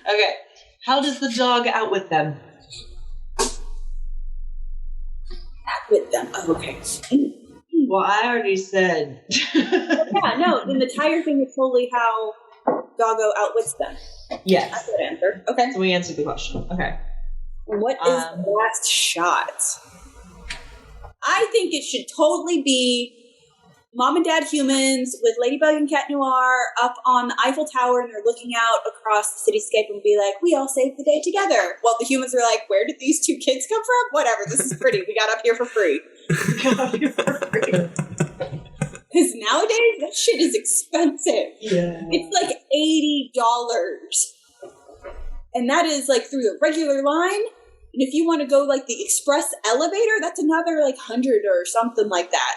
Okay. How does the dog outwit them? Outwit them. Oh, okay. Well, I already said. Yeah, no. Then the tire thing is totally how Doggo outwits them. Yes. That's a good answer. Okay. So we answered the question. Okay. What is the last shot? I think it should totally be Mom and Dad humans with Ladybug and Cat Noir up on the Eiffel Tower, and they're looking out across the cityscape and be like, we all saved the day together. While the humans are like, where did these two kids come from? Whatever, this is pretty. We got up here for free. Because nowadays, that shit is expensive. Yeah. It's $80. And that is through the regular line. And if you want to go the express elevator, that's another 100 or something like that.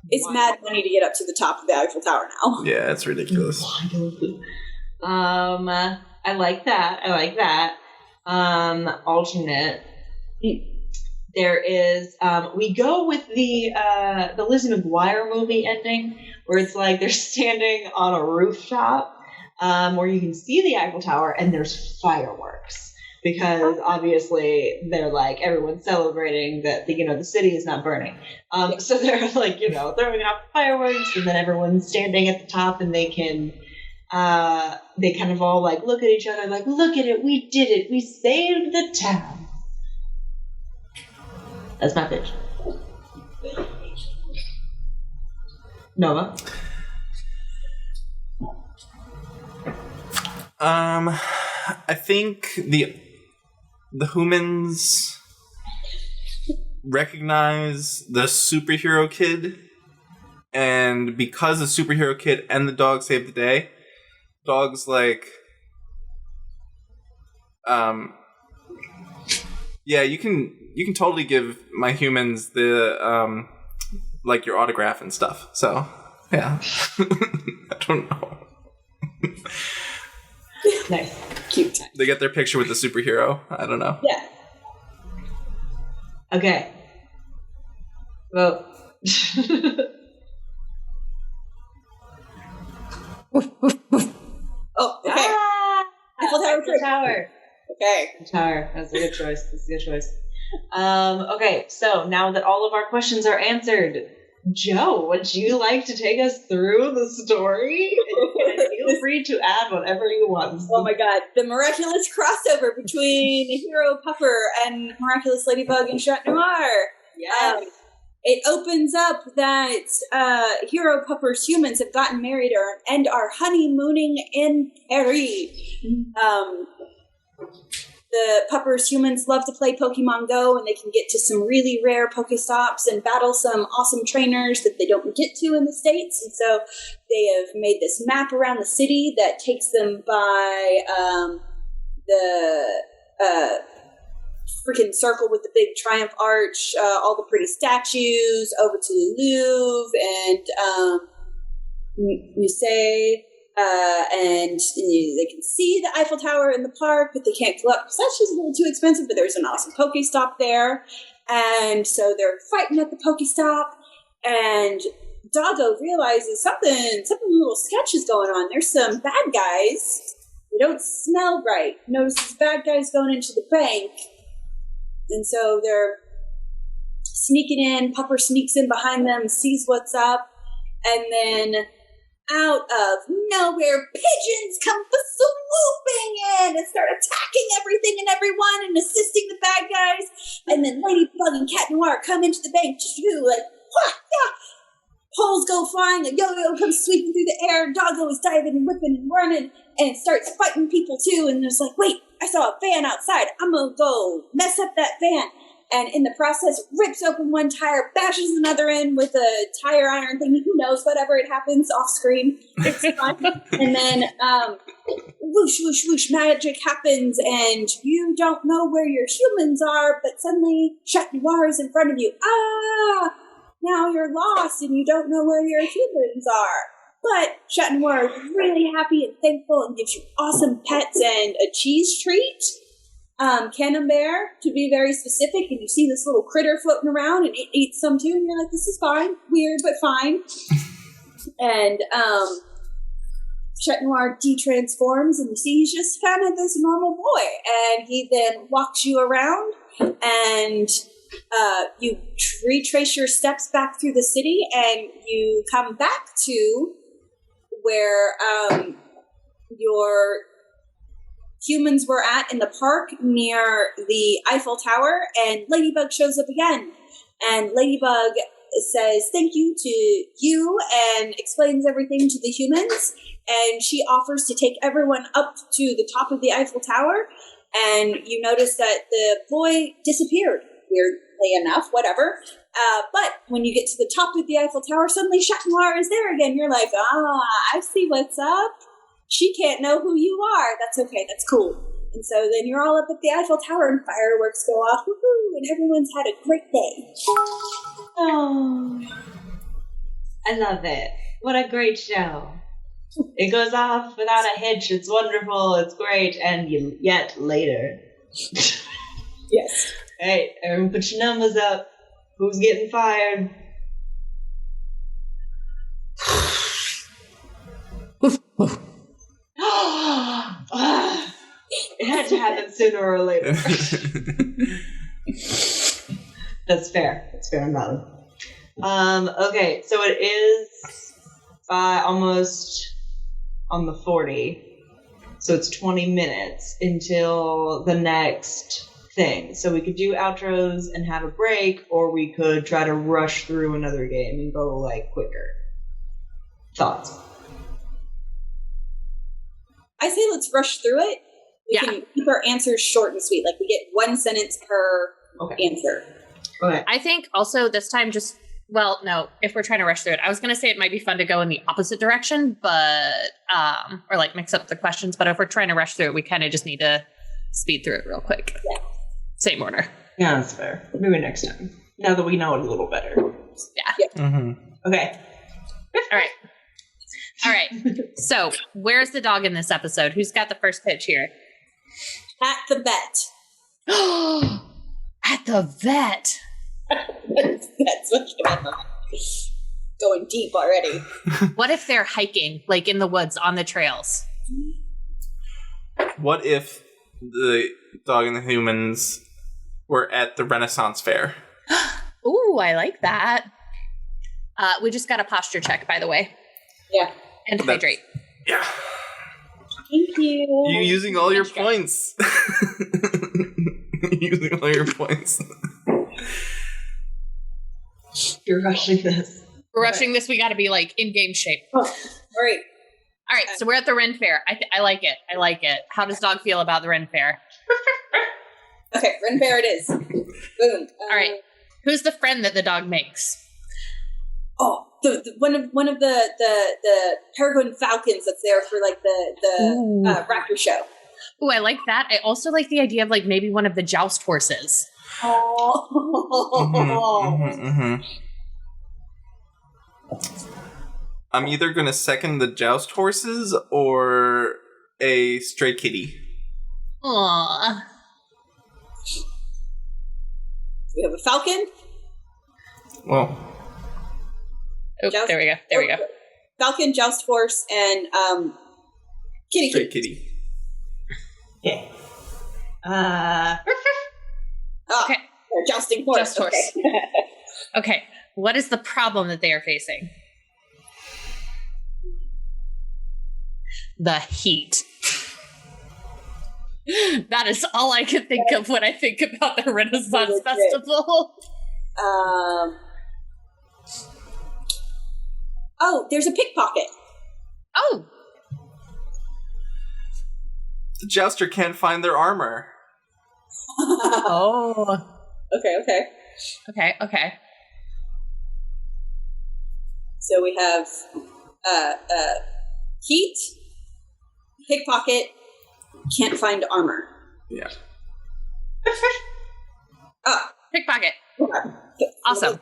It's mad money to get up to the top of the Eiffel Tower now. Yeah, it's ridiculous. I like that. Alternate. There is, we go with the Lizzie McGuire movie ending, where it's they're standing on a rooftop, where you can see the Eiffel Tower and there's fireworks. Because obviously they're everyone's celebrating that the city is not burning. So they're throwing out fireworks, and then everyone's standing at the top, and they can they kind of all look at each other look at it, we did it, we saved the town. That's my pitch. Nova. I think the humans recognize the superhero kid, and because the superhero kid and the dog saved the day, dog's yeah, you can totally give my humans the your autograph and stuff. So yeah. I don't know. Nice. Cute. They get their picture with the superhero. I don't know. Yeah. Okay. Well. Oh, okay. Eiffel Tower. Okay. Tower. That's a good choice. Okay, so now that all of our questions are answered, Joe, would you like to take us through the story? And feel free to add whatever you want. Oh my god. The miraculous crossover between Hero Puffer and Miraculous Ladybug and Chat Noir. Yes. it opens up that Hero Pupper's humans have gotten married and are honeymooning in Paris. The Pupper's humans love to play Pokemon Go, and they can get to some really rare Pokestops and battle some awesome trainers that they don't get to in the States. And so they have made this map around the city that takes them by the freaking circle with the big triumph arch, all the pretty statues, over to the Louvre and Musée. And they can see the Eiffel Tower in the park, but they can't go up because that's just a little too expensive. But there's an awesome Pokestop there, and so they're fighting at the Pokestop. And Doggo realizes something a little sketchy is going on. There's some bad guys. They don't smell right. Notices bad guys going into the bank, and so they're sneaking in. Pupper sneaks in behind them, sees what's up, and then out of nowhere, pigeons come swooping in and start attacking everything and everyone and assisting the bad guys. And then Ladybug and Cat Noir come into the bank, like, wah, yeah. Poles go flying, a yo-yo comes sweeping through the air, Doggo is diving and whipping and running, and starts fighting people too. And it's like, wait, I saw a van outside. I'm gonna go mess up that van. And in the process, rips open one tire, bashes another in with a tire iron thingy. Who knows? Whatever, it happens off screen. It's fun. And then whoosh, whoosh, whoosh, magic happens, and you don't know where your humans are, but suddenly Chat Noir is in front of you. Now you're lost, and you don't know where your humans are. But Chat Noir is really happy and thankful and gives you awesome pets and a cheese treat. Camembert, to be very specific, and you see this little critter floating around, and it eats some too, and you're like, this is fine. Weird, but fine. And Chat Noir de-transforms, and you see he's just kind of this normal boy. And he then walks you around, and you retrace your steps back through the city, and you come back to where your humans were at in the park near the Eiffel Tower, and Ladybug shows up again. And Ladybug says thank you to you and explains everything to the humans, and she offers to take everyone up to the top of the Eiffel Tower, and you notice that the boy disappeared, weirdly enough, whatever. But when you get to the top of the Eiffel Tower, suddenly Chat Noir is there again. You're like, I see what's up. She can't know who you are. That's okay. That's cool. And so then you're all up at the Eiffel Tower and fireworks go off. Woohoo! And everyone's had a great day. Oh, I love it. What a great show. It goes off without a hitch. It's wonderful. It's great. And yet later. Yes. Hey, everyone put your numbers up. Who's getting fired? It had to happen sooner or later. That's fair. That's fair and valid. Okay, so it is almost on the 40. So it's 20 minutes until the next thing. So we could do outros and have a break, or we could try to rush through another game and go like quicker. Thoughts? I say let's rush through it. We can keep our answers short and sweet. Like we get one sentence per answer. Okay. I think also this time if we're trying to rush through it, I was going to say it might be fun to go in the opposite direction, but, or like mix up the questions. But if we're trying to rush through it, we kind of just need to speed through it real quick. Yeah. Same order. Yeah, that's fair. Maybe next time. Now that we know it a little better. Yeah. Mm-hmm. Okay. All right. So, where's the dog in this episode? Who's got the first pitch here? At the vet. At the vet. That's what came up. Going deep already. What if they're hiking, like in the woods, on the trails? What if the dog and the humans were at the Renaissance Fair? Ooh, I like that. We just got a posture check, by the way. Yeah. And hydrate. Yeah. Thank you. You're using all your points. Using all your points. You're rushing this. We're rushing this. We got to be like in game shape. Oh, all right. All right. So we're at the Ren Fair. I like it. I like it. How does Dog feel about the Ren Fair? Okay, Ren Fair it is. Boom. All right. Who's the friend that the dog makes? Oh, one of the peregrine falcons that's there for like the raptor show. Ooh, I like that. I also like the idea of like maybe one of the joust horses. Oh. I'm either going to second the joust horses or a stray kitty. Aww. We have a falcon. Well. Oh, there we go. Falcon, joust horse, and kitty. Stray kitty. Yeah. Okay. Jousting horse. Joust horse. Okay. What is the problem that they are facing? The heat. That is all I can think of when I think about the Renaissance Festival. Oh, there's a pickpocket. Oh. The jouster can't find their armor. Oh. Okay. So we have heat, pickpocket, can't find armor. Yeah. Pickpocket. Awesome.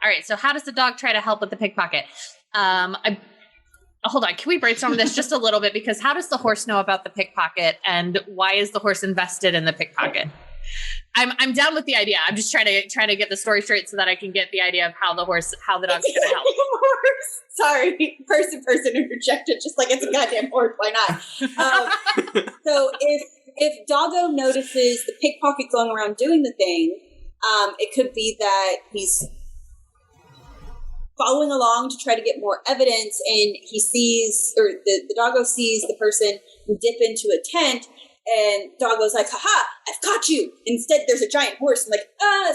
All right, so how does the dog try to help with the pickpocket? Hold on, can we brainstorm this just a little bit? Because how does the horse know about the pickpocket, and why is the horse invested in the pickpocket? I'm down with the idea. I'm just trying to get the story straight so that I can get the idea of how the dog's going to help. Sorry, person interjected just like it's a goddamn horse. Why not? So if Doggo notices the pickpocket going around doing the thing, it could be that he's following along to try to get more evidence, and he sees, or the Doggo sees the person dip into a tent. And Doggo's like, haha, I've got you. Instead, there's a giant horse. I'm like,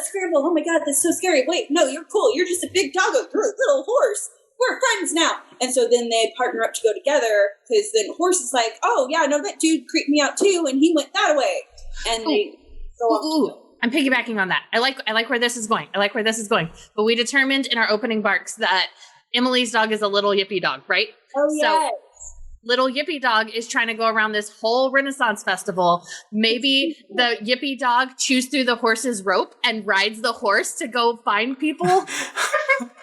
scramble. Oh my God, that's so scary. Wait, no, you're cool. You're just a big doggo. You're a little horse. We're friends now. And so then they partner up to go together, because then horse is like, oh yeah, no, that dude creeped me out too, and he went that way. And they go off. I'm piggybacking on that. I like where this is going. But we determined in our opening barks that Emily's dog is a little yippy dog, right? Oh, yes. So, little Yippy dog is trying to go around this whole Renaissance festival. Maybe the Yippy dog chews through the horse's rope and rides the horse to go find people.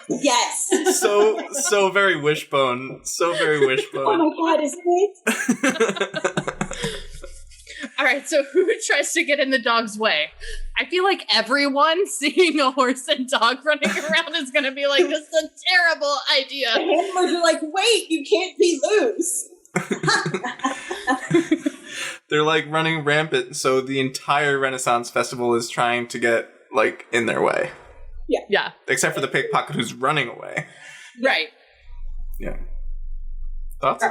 Yes. So very wishbone. So very wishbone. Oh my God, isn't it? All right, so who tries to get in the dog's way? I feel like everyone seeing a horse and dog running around is going to be like, this is a terrible idea. The handlers are like, wait, you can't be loose. They're like running rampant, so the entire Renaissance Festival is trying to get like in their way. Yeah. Except for the pickpocket who's running away. Right. Yeah. Thoughts?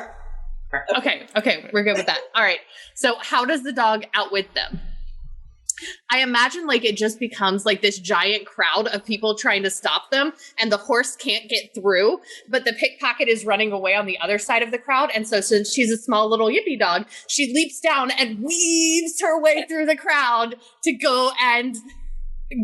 Okay, we're good with that. All right. So how does the dog outwit them? I imagine like it just becomes like this giant crowd of people trying to stop them, and the horse can't get through, but the pickpocket is running away on the other side of the crowd. And so since she's a small little yippy dog, she leaps down and weaves her way through the crowd to go and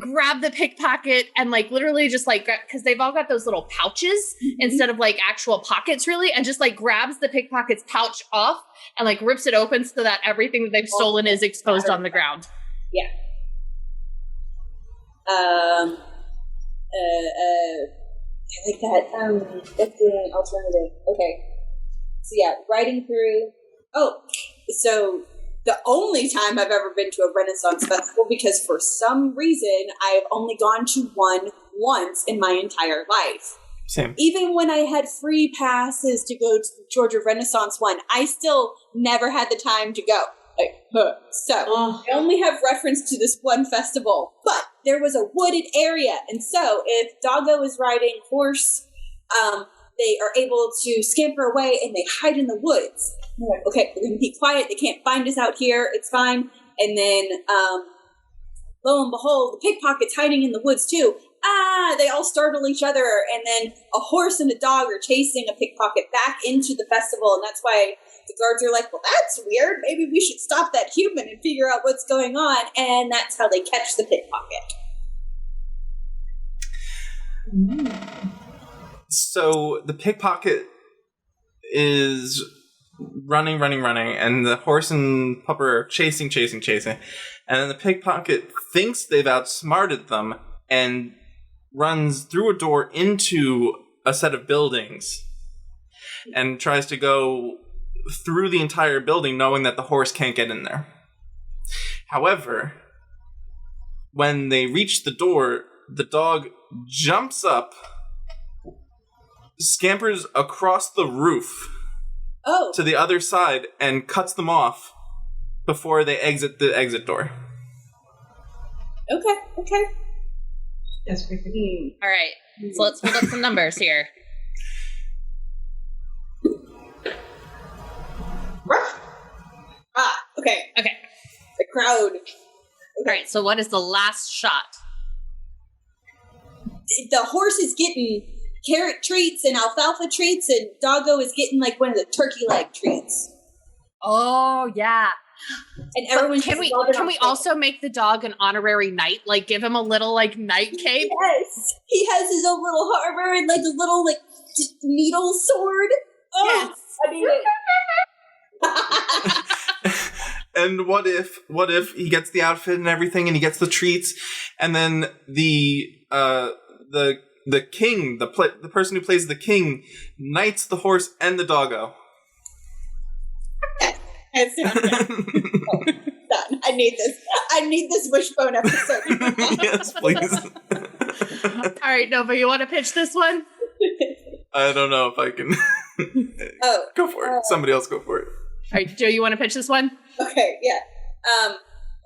grab the pickpocket and like literally just like, because they've all got those little pouches instead of like actual pockets really, and just like grabs the pickpocket's pouch off and like rips it open so that everything that they've stolen is exposed on the ground. Yeah. I like that. That's the alternative. Okay. So yeah, riding through. Oh, so the only time I've ever been to a Renaissance festival, because for some reason I've only gone to one once in my entire life. Same. Even when I had free passes to go to the Georgia Renaissance one, I still never had the time to go. So I only have reference to this one festival, but there was a wooded area, and so if Doggo is riding horse, they are able to scamper away and they hide in the woods. Like, okay, we're gonna be quiet. They can't find us out here. It's fine. And then, lo and behold, the pickpocket's hiding in the woods too. They all startle each other, and then a horse and a dog are chasing a pickpocket back into the festival, and that's why the guards are like, well, that's weird. Maybe we should stop that human and figure out what's going on, and that's how they catch the pickpocket. So the pickpocket is running, and the horse and pupper are chasing. And then the pickpocket thinks they've outsmarted them and runs through a door into a set of buildings and tries to go through the entire building knowing that the horse can't get in there. However, when they reach the door, the dog jumps up, scampers across the roof to the other side, and cuts them off before they exit the exit door. Okay. That's pretty. All right, so let's hold up some numbers here. Okay. The crowd. Okay. All right, so what is the last shot? The horse is getting carrot treats and alfalfa treats, and Doggo is getting like one of the turkey leg treats. Oh yeah. And everyone can we also make the dog an honorary knight? Like give him a little like knight cape? Yes. He has his own little armor and like a little like needle sword. Oh, yes. I need it. And what if he gets the outfit and everything, and he gets the treats, and then the king, the person who plays the king, knights the horse and the doggo. Done. I need this wishbone episode. Yes, please. All right, Nova, you want to pitch this one? I don't know if I can. Go for it. Somebody else go for it. All right, Joe, you want to pitch this one? Okay, yeah.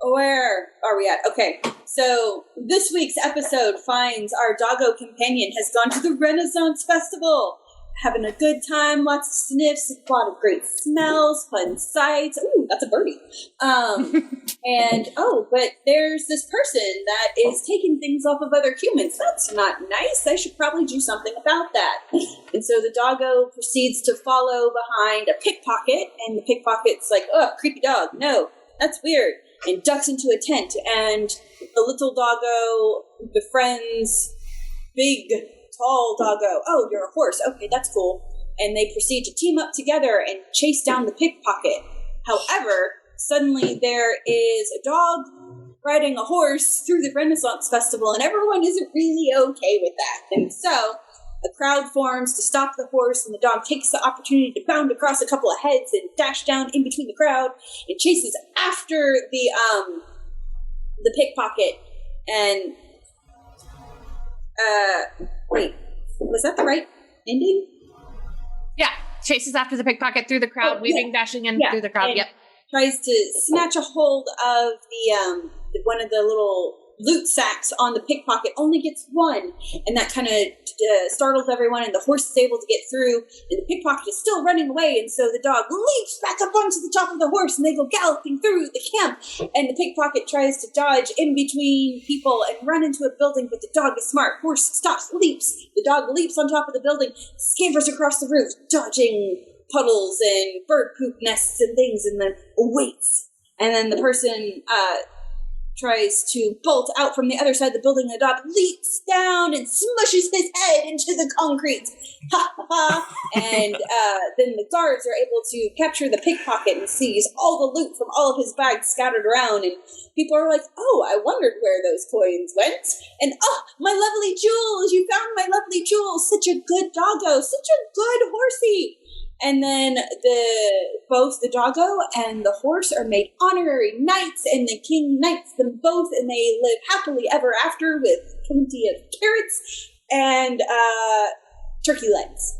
Where are we at? Okay, so this week's episode finds our doggo companion has gone to the Renaissance Festival, having a good time, lots of sniffs, a lot of great smells, fun sights. Ooh, that's a birdie. But there's this person that is taking things off of other humans. That's not nice. I should probably do something about that. And so the doggo proceeds to follow behind a pickpocket, and the pickpocket's like, oh, creepy dog. No, that's weird. And ducks into a tent, and the little doggo befriends big, tall doggo. Oh, you're a horse. Okay, that's cool. And they proceed to team up together and chase down the pickpocket. However, suddenly there is a dog riding a horse through the Renaissance Festival, and everyone isn't really okay with that. And so a crowd forms to stop the horse, and the dog takes the opportunity to bound across a couple of heads and dash down in between the crowd and chases after the pickpocket. And wait, was that the right ending? Yeah, chases after the pickpocket through the crowd, weaving, dashing in through the crowd. And yep. Tries to snatch a hold of the one of the little loot sacks on the pickpocket, only gets one, and that kind of startles everyone, and the horse is able to get through, and the pickpocket is still running away, and so the dog leaps back up onto the top of the horse, and they go galloping through the camp, and the pickpocket tries to dodge in between people and run into a building, but the dog is smart. Horse stops, leaps. The dog leaps on top of the building, scampers across the roof, dodging puddles and bird poop nests and things, and then waits. And then the person tries to bolt out from the other side of the building, and the dog leaps down and smushes his head into the concrete. Ha ha ha! And then the guards are able to capture the pickpocket and seize all the loot from all of his bags scattered around, and people are like, oh, I wondered where those coins went. And oh, my lovely jewels! You found my lovely jewels! Such a good doggo! Such a good horsey! And then both the doggo and the horse are made honorary knights, and the king knights them both, and they live happily ever after with plenty of carrots and turkey legs.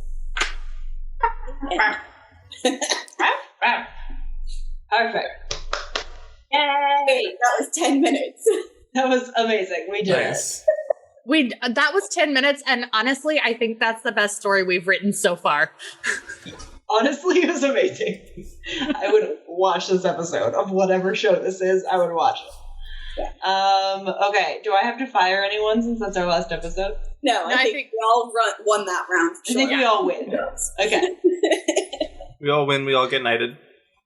Perfect. Yay! That was 10 minutes. That was amazing. We did it. That was 10 minutes, and honestly, I think that's the best story we've written so far. Honestly, it was amazing. I would watch this episode of whatever show this is. I would watch it. Okay, do I have to fire anyone since that's our last episode? No, I think we all won that round. I think we all win. Okay. We all win, we all get knighted.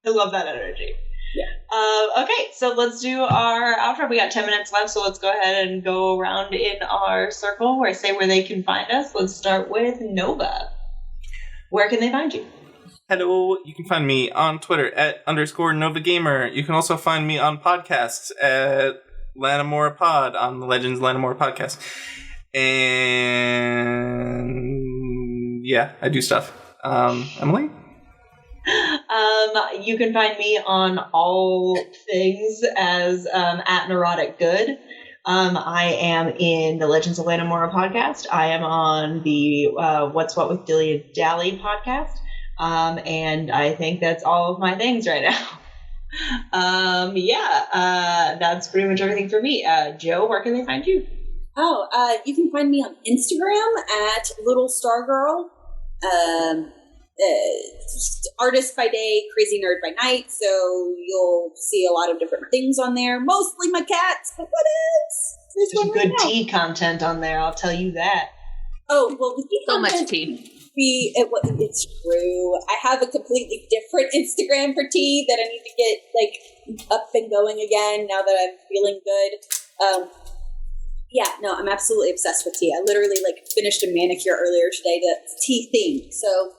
I love that energy. Yeah. Okay, so let's do our outro. We got 10 minutes left, so let's go ahead and go around in our circle where they can find us. Let's start with Nova. Where can they find you? Hello, you can find me on Twitter at _NovaGamer. You can also find me on podcasts at Lanamora Pod on the Legends Lanamora podcast. And yeah, I do stuff. Emily? You can find me on all things as at Neurotic Good. I am in the Legends of Lanamora podcast. I am on the What's What with Dilly Dally podcast. And I think that's all of my things right now. That's pretty much everything for me. Joe, where can they find you? You can find me on Instagram at Little Star Girl. Artist by day, crazy nerd by night. So you'll see a lot of different things on there. Mostly my cats, but what else? There's good tea content on there, I'll tell you that. Oh, well, the tea so content... much tea. It's true. I have a completely different Instagram for tea that I need to get up and going again now that I'm feeling good. I'm absolutely obsessed with tea. I literally finished a manicure earlier today that's tea themed. So,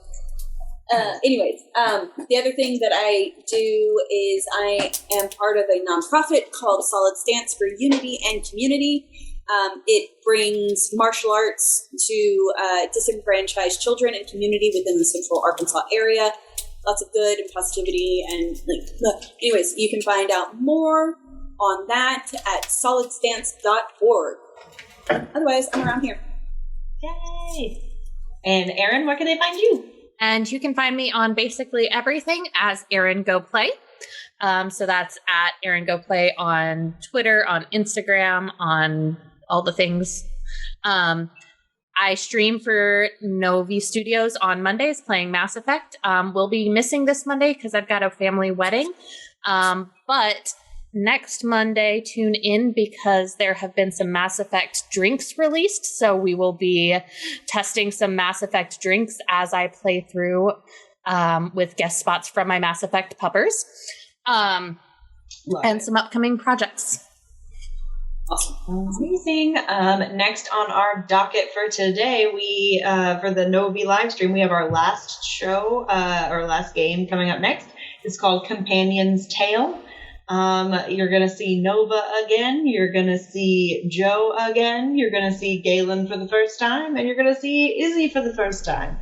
the other thing that I do is I am part of a nonprofit called Solid Stance for Unity and Community. It brings martial arts to disenfranchised children and community within the central Arkansas area. Lots of good and positivity. And anyways, you can find out more on that at solidstance.org. Otherwise, I'm around here. Yay! And Erin, where can they find you? And you can find me on basically everything as Erin Go Play. So that's at Erin Go Play on Twitter, on Instagram, on all the things. I stream for Novi Studios on Mondays playing Mass Effect. We'll be missing this Monday because I've got a family wedding. But next Monday, tune in because there have been some Mass Effect drinks released. So we will be testing some Mass Effect drinks as I play through with guest spots from my Mass Effect puppers. And some upcoming projects. Awesome. Amazing. Next on our docket for today, we for the Novi live stream, we have our last show, or last game coming up next. It's called Companion's Tale. You're going to see Nova again. You're going to see Joe again. You're going to see Galen for the first time. And you're going to see Izzy for the first time.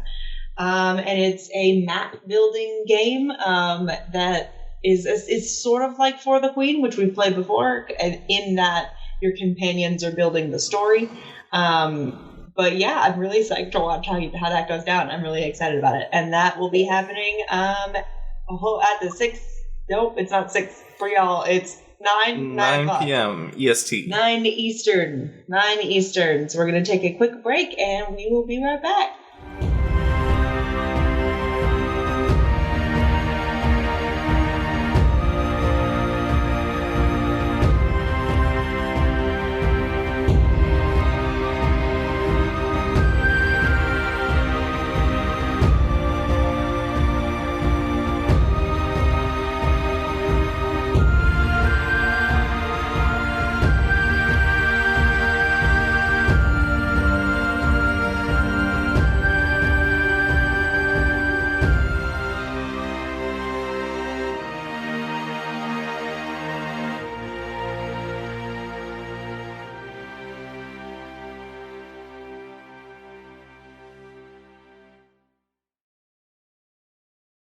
And it's a map building game that is sort of like For the Queen, which we've played before, in that your companions are building the story. But yeah, I'm really psyched to watch how that goes down. I'm really excited about it. And that will be happening at the 6. Nope, it's not 6 for y'all. It's 9 p.m. EST. 9 Eastern. 9 Eastern. So we're going to take a quick break and we will be right back.